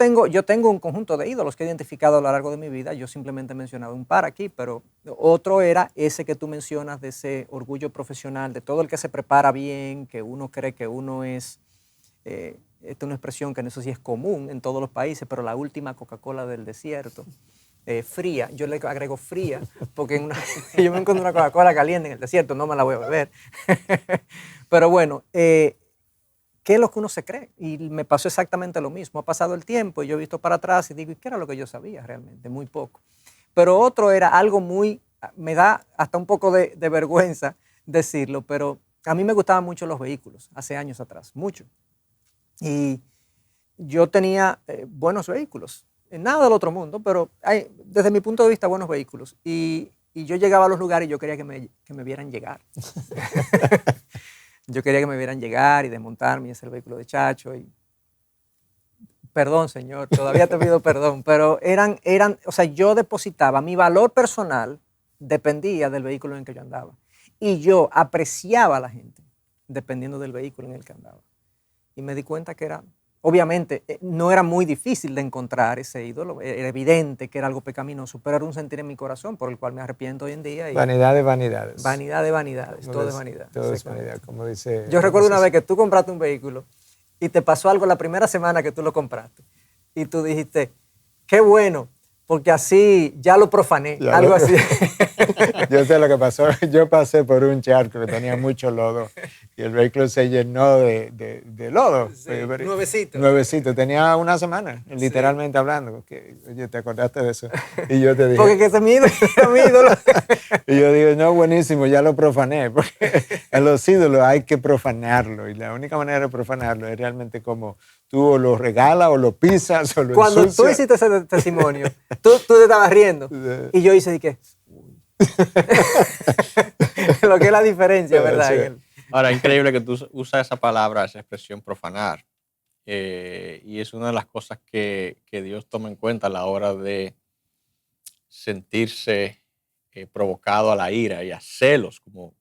tengo un conjunto de ídolos que he identificado a lo largo de mi vida. Yo simplemente he mencionado un par aquí, pero otro era ese que tú mencionas de ese orgullo profesional, de todo el que se prepara bien, que uno cree que uno es, esta es una expresión que en eso sí es común en todos los países, pero la última Coca-Cola del desierto, fría, yo le agrego fría, porque yo me encuentro una Coca-Cola caliente en el desierto, no me la voy a beber. Pero bueno, ¿qué es lo que uno se cree? Y me pasó exactamente lo mismo. Ha pasado el tiempo y yo he visto para atrás y digo, ¿y qué era lo que yo sabía realmente? Muy poco. Pero otro era algo me da hasta un poco de vergüenza decirlo, pero a mí me gustaban mucho los vehículos, hace años atrás, mucho. Y yo tenía buenos vehículos, nada del otro mundo, pero desde mi punto de vista buenos vehículos. Y yo llegaba a los lugares y yo quería que me vieran llegar. Yo quería que me vieran llegar y desmontarme y hacer el vehículo de Chacho. Perdón, señor, todavía te pido perdón, pero o sea, yo depositaba, mi valor personal dependía del vehículo en el que yo andaba. Y yo apreciaba a la gente dependiendo del vehículo en el que andaba. Y me di cuenta que obviamente, no era muy difícil de encontrar ese ídolo, era evidente que era algo pecaminoso, pero era un sentir en mi corazón por el cual me arrepiento hoy en día. Vanidad de vanidades. Vanidad de vanidades, todo es vanidad. Todo es vanidad, como dice. Yo recuerdo una vez que tú compraste un vehículo y te pasó algo la primera semana que tú lo compraste y tú dijiste, qué bueno, porque así ya lo profané, algo así. Yo sé lo que pasó, yo pasé por un charco que tenía mucho lodo y el vehículo se llenó de lodo. Sí, nuevecito. Nuevecito, tenía una semana, literalmente hablando. Oye, ¿te acordaste de eso? Y yo te dije... Porque que ese es mi ídolo. Y yo digo, no, buenísimo, ya lo profané. Porque a los ídolos hay que profanarlo y la única manera de profanarlo es realmente como tú o lo regalas o lo pisas o lo Cuando ensucias. tú hiciste ese testimonio, tú te estabas riendo y yo hice de qué. Lo que es la diferencia, ¿verdad? Sí. Ahora, increíble que tú usas esa palabra, esa expresión profanar. Y es una de las cosas que Dios toma en cuenta a la hora de sentirse provocado a la ira y a celos, como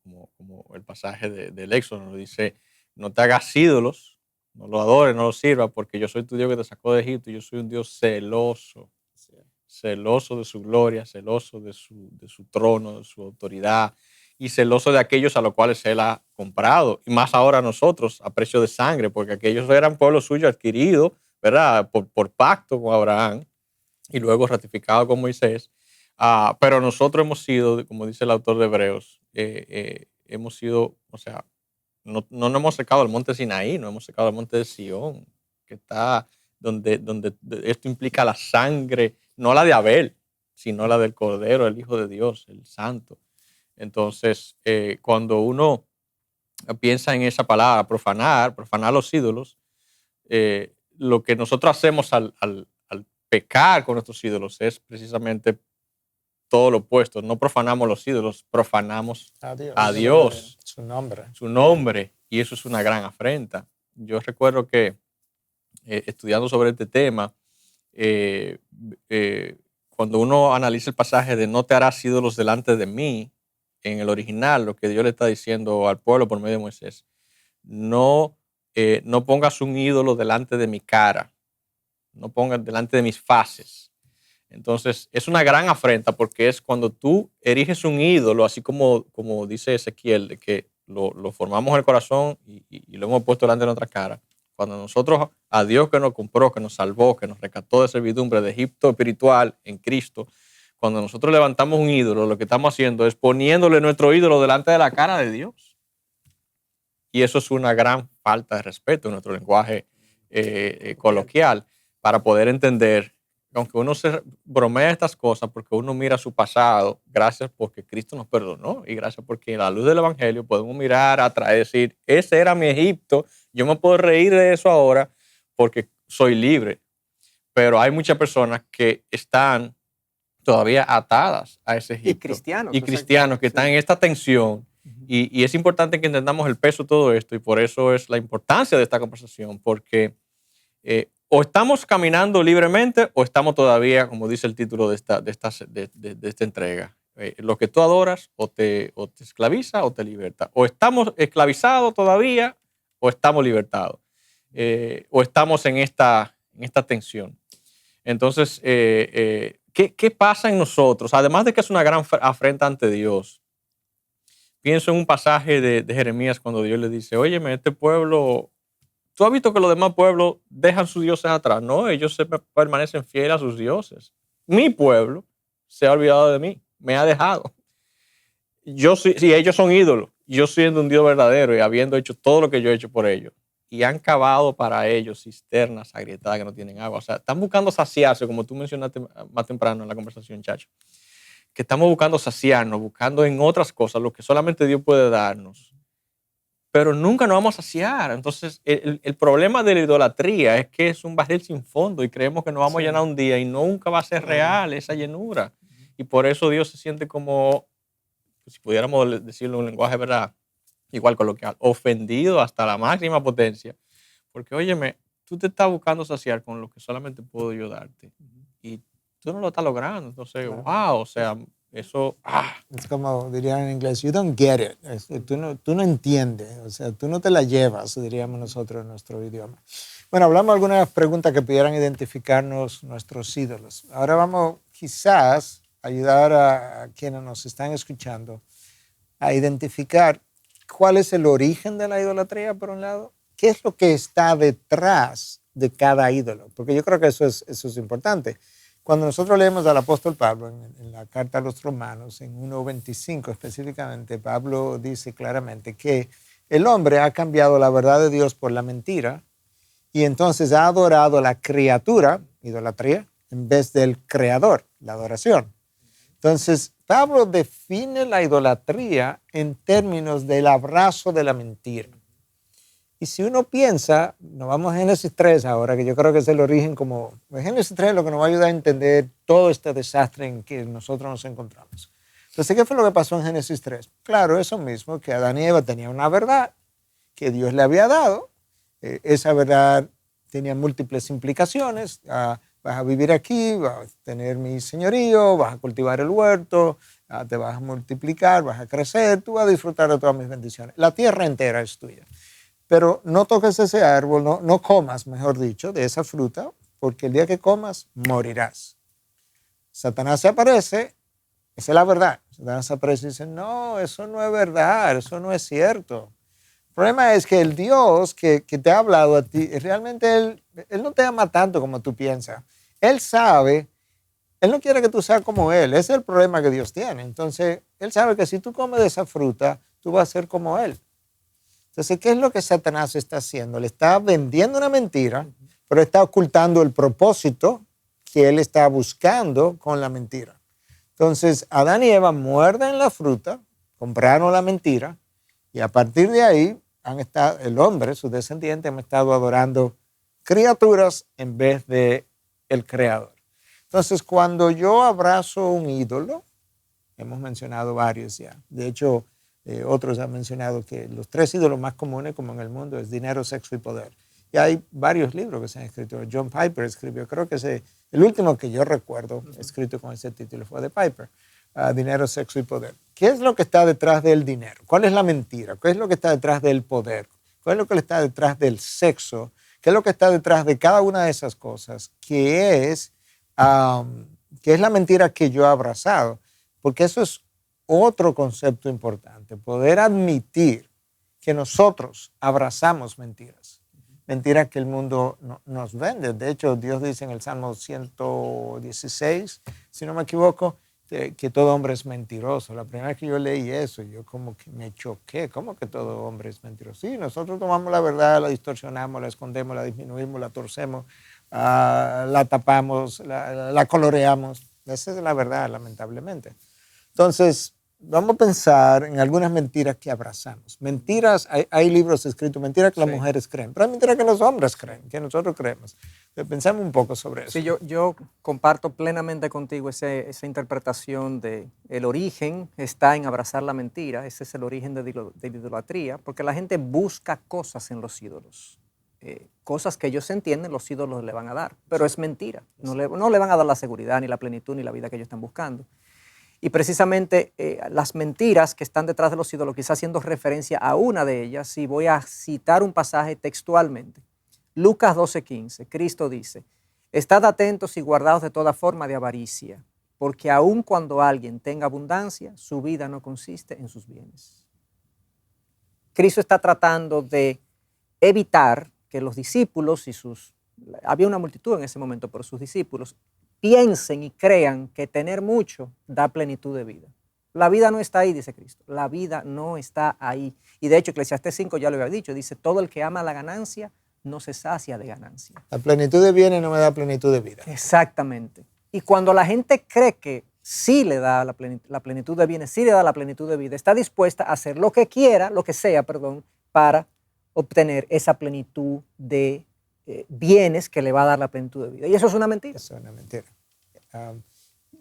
el pasaje del Éxodo nos dice, no te hagas ídolos, no lo adores, no lo sirvas, porque yo soy tu Dios que te sacó de Egipto y yo soy un Dios celoso. Celoso de su gloria, celoso de su trono, de su autoridad y celoso de aquellos a los cuales Él ha comprado. Y más ahora nosotros, a precio de sangre, porque aquellos eran pueblo suyo adquirido, ¿verdad? Por pacto con Abraham y luego ratificado con Moisés. Pero nosotros hemos sido, como dice el autor de Hebreos, hemos sido, o sea, no nos hemos secado el monte Sinaí, no hemos secado el monte de Sión, que está donde esto implica la sangre, no la de Abel, sino la del Cordero, el Hijo de Dios, el Santo. Entonces, cuando uno piensa en esa palabra, profanar los ídolos, lo que nosotros hacemos al pecar con nuestros ídolos es precisamente todo lo opuesto. No profanamos los ídolos, profanamos a Dios, Su nombre. su nombre, y eso es una gran afrenta. Yo recuerdo que estudiando sobre este tema, cuando uno analiza el pasaje de no te harás ídolos delante de mí, en el original, lo que Dios le está diciendo al pueblo por medio de Moisés, no pongas un ídolo delante de mi cara, no pongas delante de mis faces. Entonces, es una gran afrenta porque es cuando tú eriges un ídolo, así como dice Ezequiel, de que lo formamos en el corazón y lo hemos puesto delante de nuestra cara. Cuando nosotros, a Dios que nos compró, que nos salvó, que nos rescató de servidumbre de Egipto espiritual en Cristo, cuando nosotros levantamos un ídolo, lo que estamos haciendo es poniéndole nuestro ídolo delante de la cara de Dios. Y eso es una gran falta de respeto en nuestro lenguaje coloquial, para poder entender, aunque uno se bromea estas cosas porque uno mira su pasado, gracias porque Cristo nos perdonó y gracias porque a la luz del Evangelio podemos mirar atrás y decir, ese era mi Egipto, yo me puedo reír de eso ahora porque soy libre. Pero hay muchas personas que están todavía atadas a ese Egipto. Y cristianos que están en esta tensión. Y es importante que entendamos el peso de todo esto y por eso es la importancia de esta conversación, porque o estamos caminando libremente o estamos todavía, como dice el título de esta entrega, lo que tú adoras o te esclaviza o te liberta. O estamos esclavizados todavía o estamos libertados. O estamos en esta tensión. Entonces, ¿qué pasa en nosotros? Además de que es una gran afrenta ante Dios, pienso en un pasaje de Jeremías cuando Dios le dice, óyeme, este pueblo, tú has visto que los demás pueblos dejan sus dioses atrás. No, ellos permanecen fieles a sus dioses. Mi pueblo se ha olvidado de mí, me ha dejado. Si ellos son ídolos, yo siendo un Dios verdadero y habiendo hecho todo lo que yo he hecho por ellos, y han cavado para ellos cisternas agrietadas que no tienen agua. O sea, están buscando saciarse, como tú mencionaste más temprano en la conversación, Chacho, que estamos buscando saciarnos, buscando en otras cosas lo que solamente Dios puede darnos. Pero nunca nos vamos a saciar. Entonces, el problema de la idolatría es que es un barril sin fondo y creemos que nos vamos a llenar un día y nunca va a ser real esa llenura. Y por eso Dios se siente como, si pudiéramos decirlo en un lenguaje, ¿verdad?, igual coloquial, ofendido hasta la máxima potencia, porque óyeme, tú te estás buscando saciar con lo que solamente puedo yo darte y tú no lo estás logrando. Entonces, wow, o sea, eso... Es como dirían en inglés, you don't get it. Tú no entiendes, o sea, tú no te la llevas, diríamos nosotros en nuestro idioma. Bueno, hablamos de algunas preguntas que pudieran identificarnos nuestros ídolos. Ahora vamos quizás a ayudar a quienes nos están escuchando a identificar cuál es el origen de la idolatría, por un lado, qué es lo que está detrás de cada ídolo, porque yo creo que eso es importante. Cuando nosotros leemos al apóstol Pablo en la carta a los Romanos, en 1:25 específicamente, Pablo dice claramente que el hombre ha cambiado la verdad de Dios por la mentira y entonces ha adorado la criatura, idolatría, en vez del creador, la adoración. Entonces, Pablo define la idolatría en términos del abrazo de la mentira. Y si uno piensa, nos vamos a Génesis 3 ahora, que yo creo que es el origen como... Génesis 3 es lo que nos va a ayudar a entender todo este desastre en que nosotros nos encontramos. Entonces, ¿qué fue lo que pasó en Génesis 3? Claro, eso mismo, que Adán y Eva tenían una verdad que Dios le había dado. Esa verdad tenía múltiples implicaciones. Vas a vivir aquí, vas a tener mi señorío, vas a cultivar el huerto, te vas a multiplicar, vas a crecer, tú vas a disfrutar de todas mis bendiciones. La tierra entera es tuya. Pero no toques ese árbol, no comas, mejor dicho, de esa fruta, porque el día que comas, morirás. Satanás se aparece, esa es la verdad. Satanás se aparece y dice, no, eso no es verdad, eso no es cierto. El problema es que el Dios que te ha hablado a ti, realmente Él no te ama tanto como tú piensas. Él sabe, Él no quiere que tú seas como Él. Ese es el problema que Dios tiene. Entonces, Él sabe que si tú comes de esa fruta, tú vas a ser como Él. Entonces, ¿qué es lo que Satanás está haciendo? Le está vendiendo una mentira, pero está ocultando el propósito que Él está buscando con la mentira. Entonces, Adán y Eva muerden la fruta, compraron la mentira, y a partir de ahí, el hombre, sus descendientes, han estado adorando criaturas en vez de el Creador. Entonces, cuando yo abrazo un ídolo, hemos mencionado varios ya. De hecho, otros han mencionado que los 3 ídolos más comunes como en el mundo es dinero, sexo y poder. Y hay varios libros que se han escrito. John Piper escribió, creo que el último que yo recuerdo escrito con ese título fue de Piper, Dinero, Sexo y Poder. ¿Qué es lo que está detrás del dinero? ¿Cuál es la mentira? ¿Qué es lo que está detrás del poder? ¿Qué es lo que está detrás del sexo? ¿Qué es lo que está detrás de cada una de esas cosas? Que es la mentira que yo he abrazado. Porque eso es otro concepto importante, poder admitir que nosotros abrazamos mentiras. Mentiras que el mundo nos vende. De hecho, Dios dice en el Salmo 116, si no me equivoco, que todo hombre es mentiroso. La primera vez que yo leí eso, yo como que me choqué. ¿Cómo que todo hombre es mentiroso? Sí, nosotros tomamos la verdad, la distorsionamos, la escondemos, la disminuimos, la torcemos, la tapamos, la coloreamos. Esa es la verdad, lamentablemente. Entonces, vamos a pensar en algunas mentiras que abrazamos. Mentiras, hay libros escritos, mentiras que las mujeres creen, pero hay mentiras que los hombres creen, que nosotros creemos. Pensamos un poco sobre eso. Sí, yo comparto plenamente contigo esa interpretación de el origen está en abrazar la mentira. Ese es el origen de la idolatría, porque la gente busca cosas en los ídolos. Cosas que ellos entienden los ídolos le van a dar, pero es mentira. No le van a dar la seguridad, ni la plenitud, ni la vida que ellos están buscando. Y precisamente las mentiras que están detrás de los ídolos, quizás haciendo referencia a una de ellas, y voy a citar un pasaje textualmente. Lucas 12:15, Cristo dice, estad atentos y guardaos de toda forma de avaricia, porque aun cuando alguien tenga abundancia, su vida no consiste en sus bienes. Cristo está tratando de evitar que los discípulos había una multitud en ese momento, pero sus discípulos piensen y crean que tener mucho da plenitud de vida. La vida no está ahí, dice Cristo. La vida no está ahí. Y de hecho, Eclesiastés 5 ya lo había dicho. Dice, todo el que ama la ganancia no se sacia de ganancia. La plenitud de bienes no me da plenitud de vida. Exactamente. Y cuando la gente cree que sí le da la plenitud de bienes, sí le da la plenitud de vida, está dispuesta a hacer lo que quiera, lo que sea, para obtener esa plenitud de bienes que le va a dar la plenitud de vida. Y eso es una mentira. Eso es una mentira.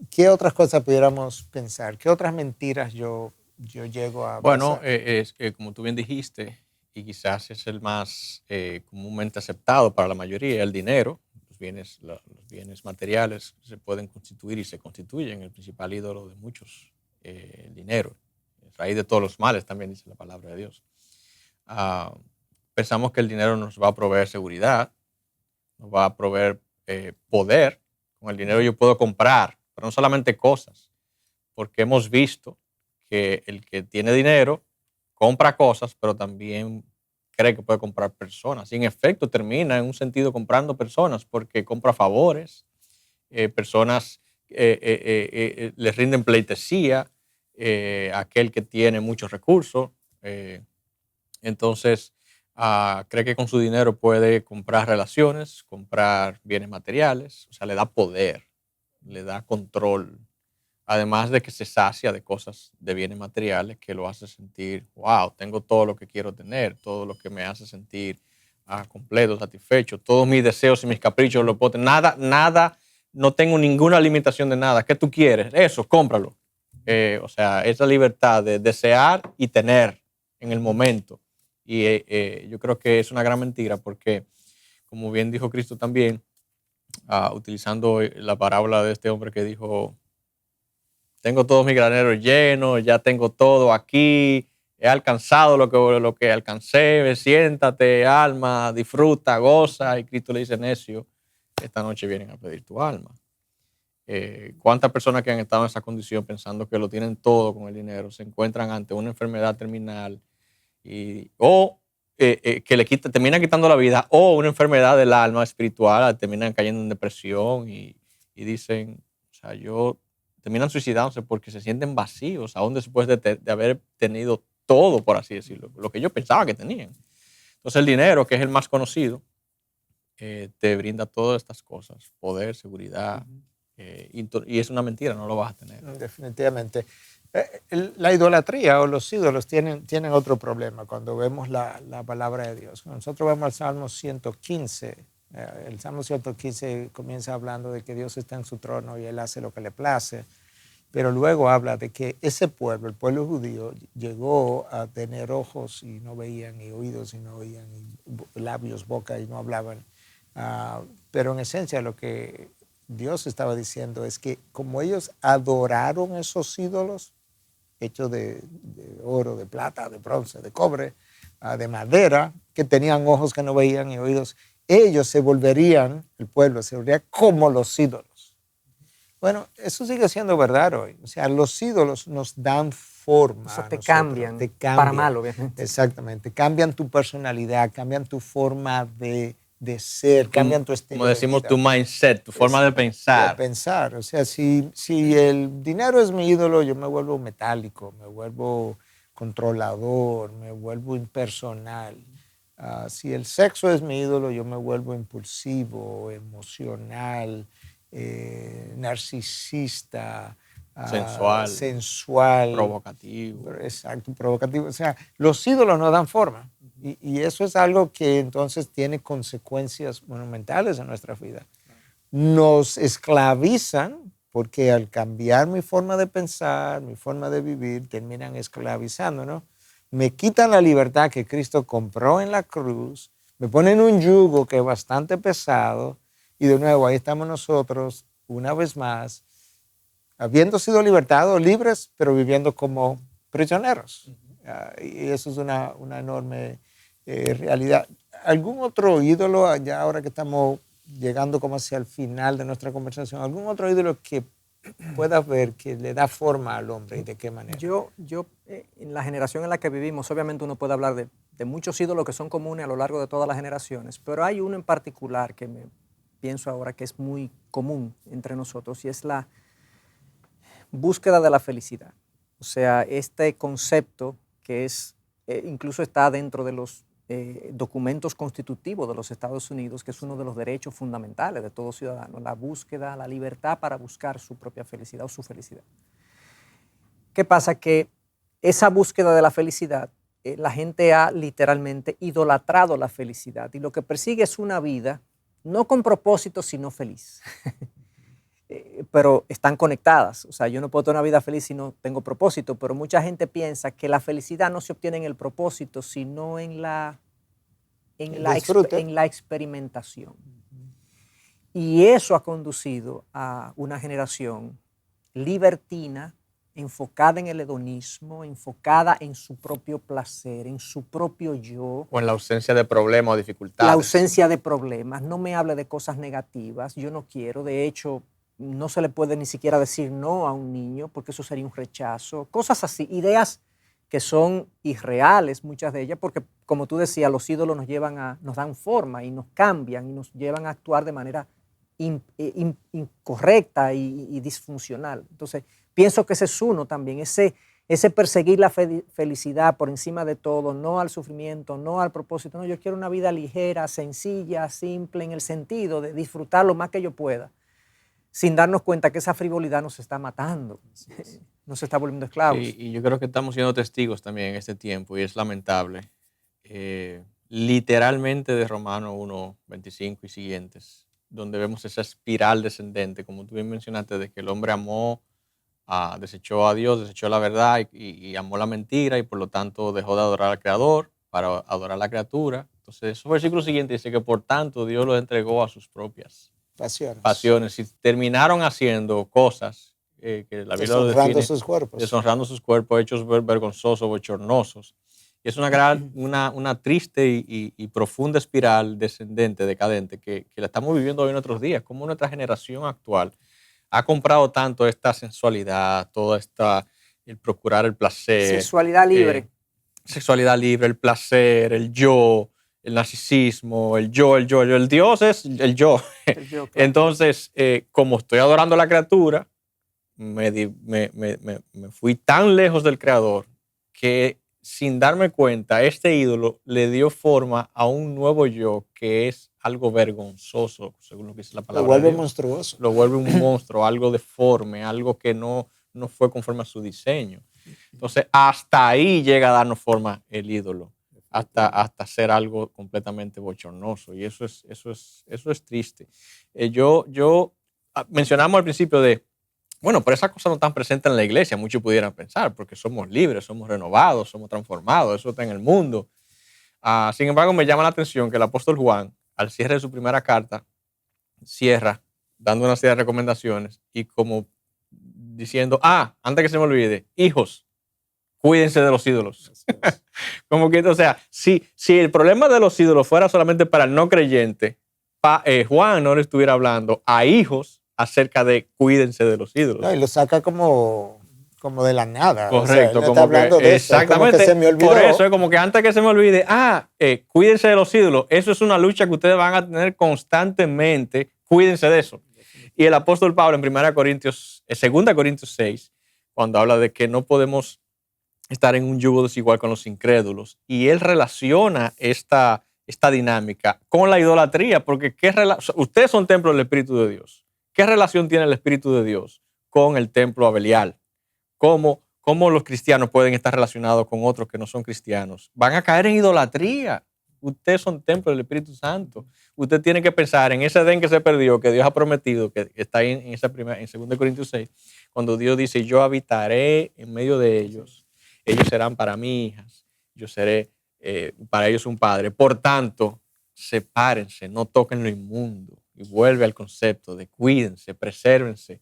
¿Qué otras cosas pudiéramos pensar? ¿Qué otras mentiras yo llego a Bueno, pensar? como tú bien dijiste, y quizás es el más comúnmente aceptado para la mayoría, el dinero. Los bienes materiales se pueden constituir y se constituyen el principal ídolo de muchos, el dinero. Raíz de todos los males, también dice la palabra de Dios. Pensamos que el dinero nos va a proveer seguridad, nos va a proveer poder. Con el dinero yo puedo comprar, pero no solamente cosas, porque hemos visto que el que tiene dinero compra cosas, pero también cree que puede comprar personas. Y en efecto termina en un sentido comprando personas, porque compra favores, personas les rinden pleitesía a aquel que tiene muchos recursos. Entonces, cree que con su dinero puede comprar relaciones, comprar bienes materiales, o sea, le da poder, le da control, además de que se sacia de cosas, de bienes materiales, que lo hace sentir, wow, tengo todo lo que quiero tener, todo lo que me hace sentir completo, satisfecho, todos mis deseos y mis caprichos lo puedo tener, nada, no tengo ninguna limitación de nada. ¿Qué tú quieres? Eso, cómpralo. O sea, esa libertad de desear y tener en el momento. Y yo creo que es una gran mentira porque, como bien dijo Cristo también, utilizando la parábola de este hombre que dijo, tengo todos mis graneros llenos, ya tengo todo aquí, he alcanzado lo que alcancé, siéntate, alma, disfruta, goza. Y Cristo le dice, necio, esta noche vienen a pedir tu alma. ¿Cuántas personas que han estado en esa condición pensando que lo tienen todo con el dinero se encuentran ante una enfermedad terminal o que termina quitando la vida, o una enfermedad del alma espiritual, terminan cayendo en depresión y dicen, o sea, terminan suicidándose porque se sienten vacíos, aún después de haber tenido todo, por así decirlo, lo que ellos pensaban que tenían. Entonces el dinero, que es el más conocido, te brinda todas estas cosas, poder, seguridad, y es una mentira, no lo vas a tener. Definitivamente. La idolatría o los ídolos tienen otro problema cuando vemos la palabra de Dios. Nosotros vemos el Salmo 115. El Salmo 115 comienza hablando de que Dios está en su trono y Él hace lo que le place, pero luego habla de que ese pueblo, el pueblo judío, llegó a tener ojos y no veían, y oídos y no oían, y labios, boca y no hablaban. Pero en esencia lo que Dios estaba diciendo es que como ellos adoraron esos ídolos hechos de oro, de plata, de bronce, de cobre, de madera, que tenían ojos que no veían y oídos, ellos se volverían, el pueblo se volvería como los ídolos. Bueno, eso sigue siendo verdad hoy. O sea, los ídolos nos dan forma. Eso a te nosotros, cambian, para mal, obviamente. Exactamente. Cambian tu personalidad, cambian tu forma de ser, cambian tu estilo como decimos, de vida. tu mindset, tu forma de pensar. De pensar. O sea, si el dinero es mi ídolo, yo me vuelvo metálico, me vuelvo controlador, me vuelvo impersonal. Si el sexo es mi ídolo, yo me vuelvo impulsivo, emocional, narcisista, sensual, provocativo. Exacto, provocativo. O sea, los ídolos no dan forma. Y eso es algo que entonces tiene consecuencias monumentales en nuestra vida. Nos esclavizan porque al cambiar mi forma de pensar, mi forma de vivir, terminan esclavizando, ¿no? Me quitan la libertad que Cristo compró en la cruz, me ponen un yugo que es bastante pesado y de nuevo ahí estamos nosotros, una vez más, habiendo sido libertados, libres, pero viviendo como prisioneros. Y eso es una enorme realidad. ¿Algún otro ídolo, allá ahora que estamos llegando como hacia el final de nuestra conversación, algún otro ídolo que puedas ver que le da forma al hombre y de qué manera? Yo en la generación en la que vivimos, obviamente uno puede hablar de muchos ídolos que son comunes a lo largo de todas las generaciones, pero hay uno en particular que me pienso ahora que es muy común entre nosotros y es la búsqueda de la felicidad. O sea, este concepto que es, incluso está dentro de los documentos constitutivos de los Estados Unidos, que es uno de los derechos fundamentales de todo ciudadano, la búsqueda, la libertad para buscar su propia felicidad o su felicidad. ¿Qué pasa? Que esa búsqueda de la felicidad, la gente ha literalmente idolatrado la felicidad y lo que persigue es una vida no con propósito, sino feliz. Pero están conectadas. O sea, yo no puedo tener una vida feliz si no tengo propósito, pero mucha gente piensa que la felicidad no se obtiene en el propósito, sino en la experimentación. Y eso ha conducido a una generación libertina, enfocada en el hedonismo, enfocada en su propio placer, en su propio yo. O en la ausencia de problemas o dificultades. La ausencia de problemas. No me hable de cosas negativas. Yo no quiero. De hecho, no se le puede ni siquiera decir no a un niño porque eso sería un rechazo. Cosas así. Ideas que son irreales, muchas de ellas, porque como tú decías, los ídolos nos dan forma y nos cambian y nos llevan a actuar de manera incorrecta y disfuncional. Entonces, pienso que ese es uno también, ese perseguir la felicidad por encima de todo, no al sufrimiento, no al propósito. No, yo quiero una vida ligera, sencilla, simple, en el sentido de disfrutar lo más que yo pueda, sin darnos cuenta que esa frivolidad nos está matando, nos está volviendo esclavos. Sí, y yo creo que estamos siendo testigos también en este tiempo, y es lamentable, literalmente de Romanos 1, 25 y siguientes, donde vemos esa espiral descendente, como tú bien mencionaste, de que el hombre desechó a Dios, desechó la verdad y amó la mentira, y por lo tanto dejó de adorar al Creador para adorar a la criatura. Entonces, esos versículos siguientes dice que por tanto Dios lo entregó a sus propias pasiones y terminaron haciendo cosas que la Biblia lo define, deshonrando sus cuerpos, hechos vergonzosos, bochornosos. Y es una triste y profunda espiral descendente, decadente, que la estamos viviendo hoy en otros días, como nuestra generación actual ha comprado tanto esta sensualidad, el procurar el placer. Sexualidad libre. Sexualidad libre, el placer, el yo, el narcisismo, el Dios es el yo. El yo, claro. Entonces, como estoy adorando a la criatura, me fui tan lejos del Creador que sin darme cuenta, este ídolo le dio forma a un nuevo yo que es algo vergonzoso, según lo que dice la palabra. Lo vuelve monstruoso. Lo vuelve un monstruo, algo deforme, algo que no fue conforme a su diseño. Entonces, hasta ahí llega a darnos forma el ídolo, hasta ser algo completamente bochornoso. Y eso es triste. Mencionamos al principio bueno, pero esas cosas no están presentes en la iglesia, muchos pudieran pensar, porque somos libres, somos renovados, somos transformados, eso está en el mundo. Sin embargo, me llama la atención que el apóstol Juan, al cierre de su primera carta, cierra dando una serie de recomendaciones y como diciendo, antes que se me olvide, hijos, cuídense de los ídolos. Como que, o sea, si el problema de los ídolos fuera solamente para el no creyente, Juan no le estuviera hablando a hijos acerca de cuídense de los ídolos. No, y lo saca como de la nada. Correcto, o sea, como que, exactamente. Como que se me olvidó. Por eso es como que antes que se me olvide, cuídense de los ídolos. Eso es una lucha que ustedes van a tener constantemente. Cuídense de eso. Y el apóstol Pablo en 2 Corintios 6, cuando habla de que no podemos estar en un yugo desigual con los incrédulos, y él relaciona esta dinámica con la idolatría, porque ustedes son templo del Espíritu de Dios. ¿Qué relación tiene el Espíritu de Dios con el templo a Belial? ¿Cómo los cristianos pueden estar relacionados con otros que no son cristianos? Van a caer en idolatría. Ustedes son templo del Espíritu Santo. Usted tiene que pensar en ese Edén que se perdió, que Dios ha prometido, que está ahí en 2 Corintios 6, cuando Dios dice, yo habitaré en medio de ellos. Ellos serán para mí hijas. Yo seré para ellos un padre. Por tanto, sepárense, no toquen lo inmundo. Y vuelve al concepto de cuídense, presérvense.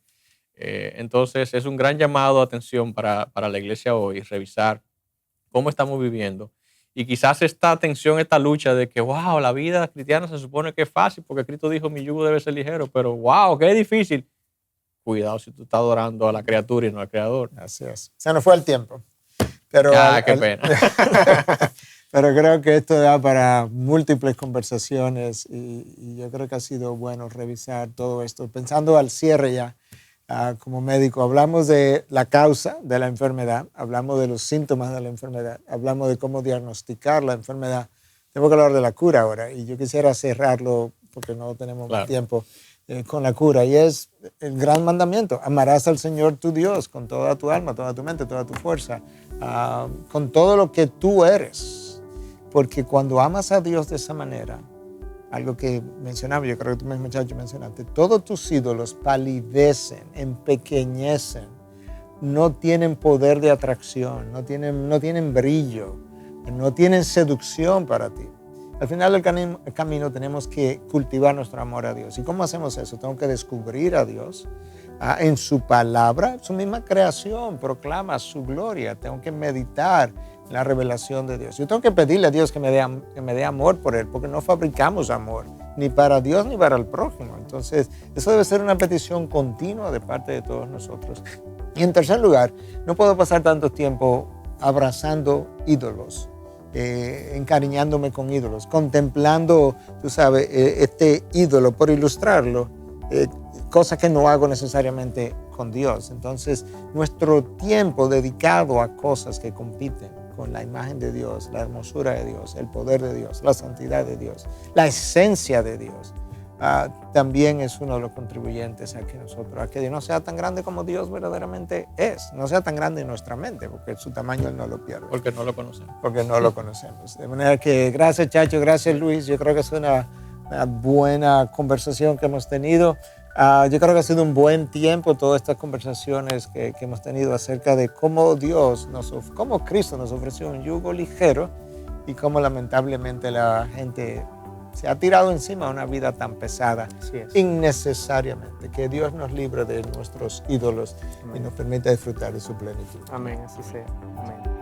Entonces, es un gran llamado de atención para la iglesia hoy, revisar cómo estamos viviendo. Y quizás esta tensión, esta lucha de que, wow, la vida cristiana se supone que es fácil porque Cristo dijo, mi yugo debe ser ligero, pero wow, qué difícil. Cuidado si tú estás adorando a la criatura y no al Creador. Así es. Se nos fue el tiempo. Pero, qué pena. Pero creo que esto da para múltiples conversaciones y yo creo que ha sido bueno revisar todo esto. Pensando al cierre ya, como médico, hablamos de la causa de la enfermedad, hablamos de los síntomas de la enfermedad, hablamos de cómo diagnosticar la enfermedad. Tengo que hablar de la cura ahora y yo quisiera cerrarlo porque no tenemos más tiempo con la cura. Y es el gran mandamiento, amarás al Señor tu Dios con toda tu alma, toda tu mente, toda tu fuerza, con todo lo que tú eres. Porque cuando amas a Dios de esa manera, algo que mencionaba, yo creo que tú mismo, muchacho, mencionaste, todos tus ídolos palidecen, empequeñecen, no tienen poder de atracción, no tienen brillo, no tienen seducción para ti. Al final del camino tenemos que cultivar nuestro amor a Dios. ¿Y cómo hacemos eso? Tengo que descubrir a Dios en su palabra, su misma creación, proclama su gloria. Tengo que meditar en la revelación de Dios. Yo tengo que pedirle a Dios que me dé amor por Él, porque no fabricamos amor, ni para Dios ni para el prójimo. Entonces, eso debe ser una petición continua de parte de todos nosotros. Y en tercer lugar, no puedo pasar tanto tiempo abrazando ídolos, encariñándome con ídolos, contemplando, tú sabes, este ídolo, por ilustrarlo, cosa que no hago necesariamente con Dios. Entonces, nuestro tiempo dedicado a cosas que compiten con la imagen de Dios, la hermosura de Dios, el poder de Dios, la santidad de Dios, la esencia de Dios, también es uno de los contribuyentes a que Dios no sea tan grande como Dios verdaderamente es, no sea tan grande en nuestra mente, porque su tamaño Él no lo pierde. Porque no lo conocemos. Porque no lo conocemos. De manera que gracias, Chacho, gracias, Luis. Yo creo que es una buena conversación que hemos tenido. Yo creo que ha sido un buen tiempo todas estas conversaciones que hemos tenido acerca de cómo cómo Cristo nos ofreció un yugo ligero y cómo lamentablemente la gente se ha tirado encima de una vida tan pesada innecesariamente. Que Dios nos libre de nuestros ídolos. Amén. Y nos permita disfrutar de su plenitud. Amén, así sea. Amén.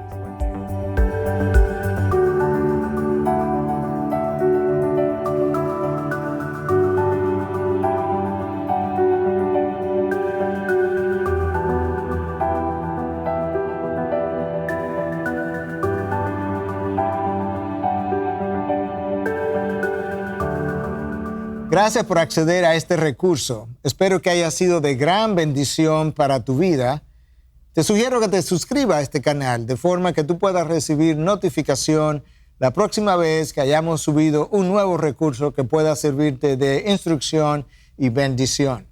Gracias por acceder a este recurso. Espero que haya sido de gran bendición para tu vida. Te sugiero que te suscribas a este canal de forma que tú puedas recibir notificación la próxima vez que hayamos subido un nuevo recurso que pueda servirte de instrucción y bendición.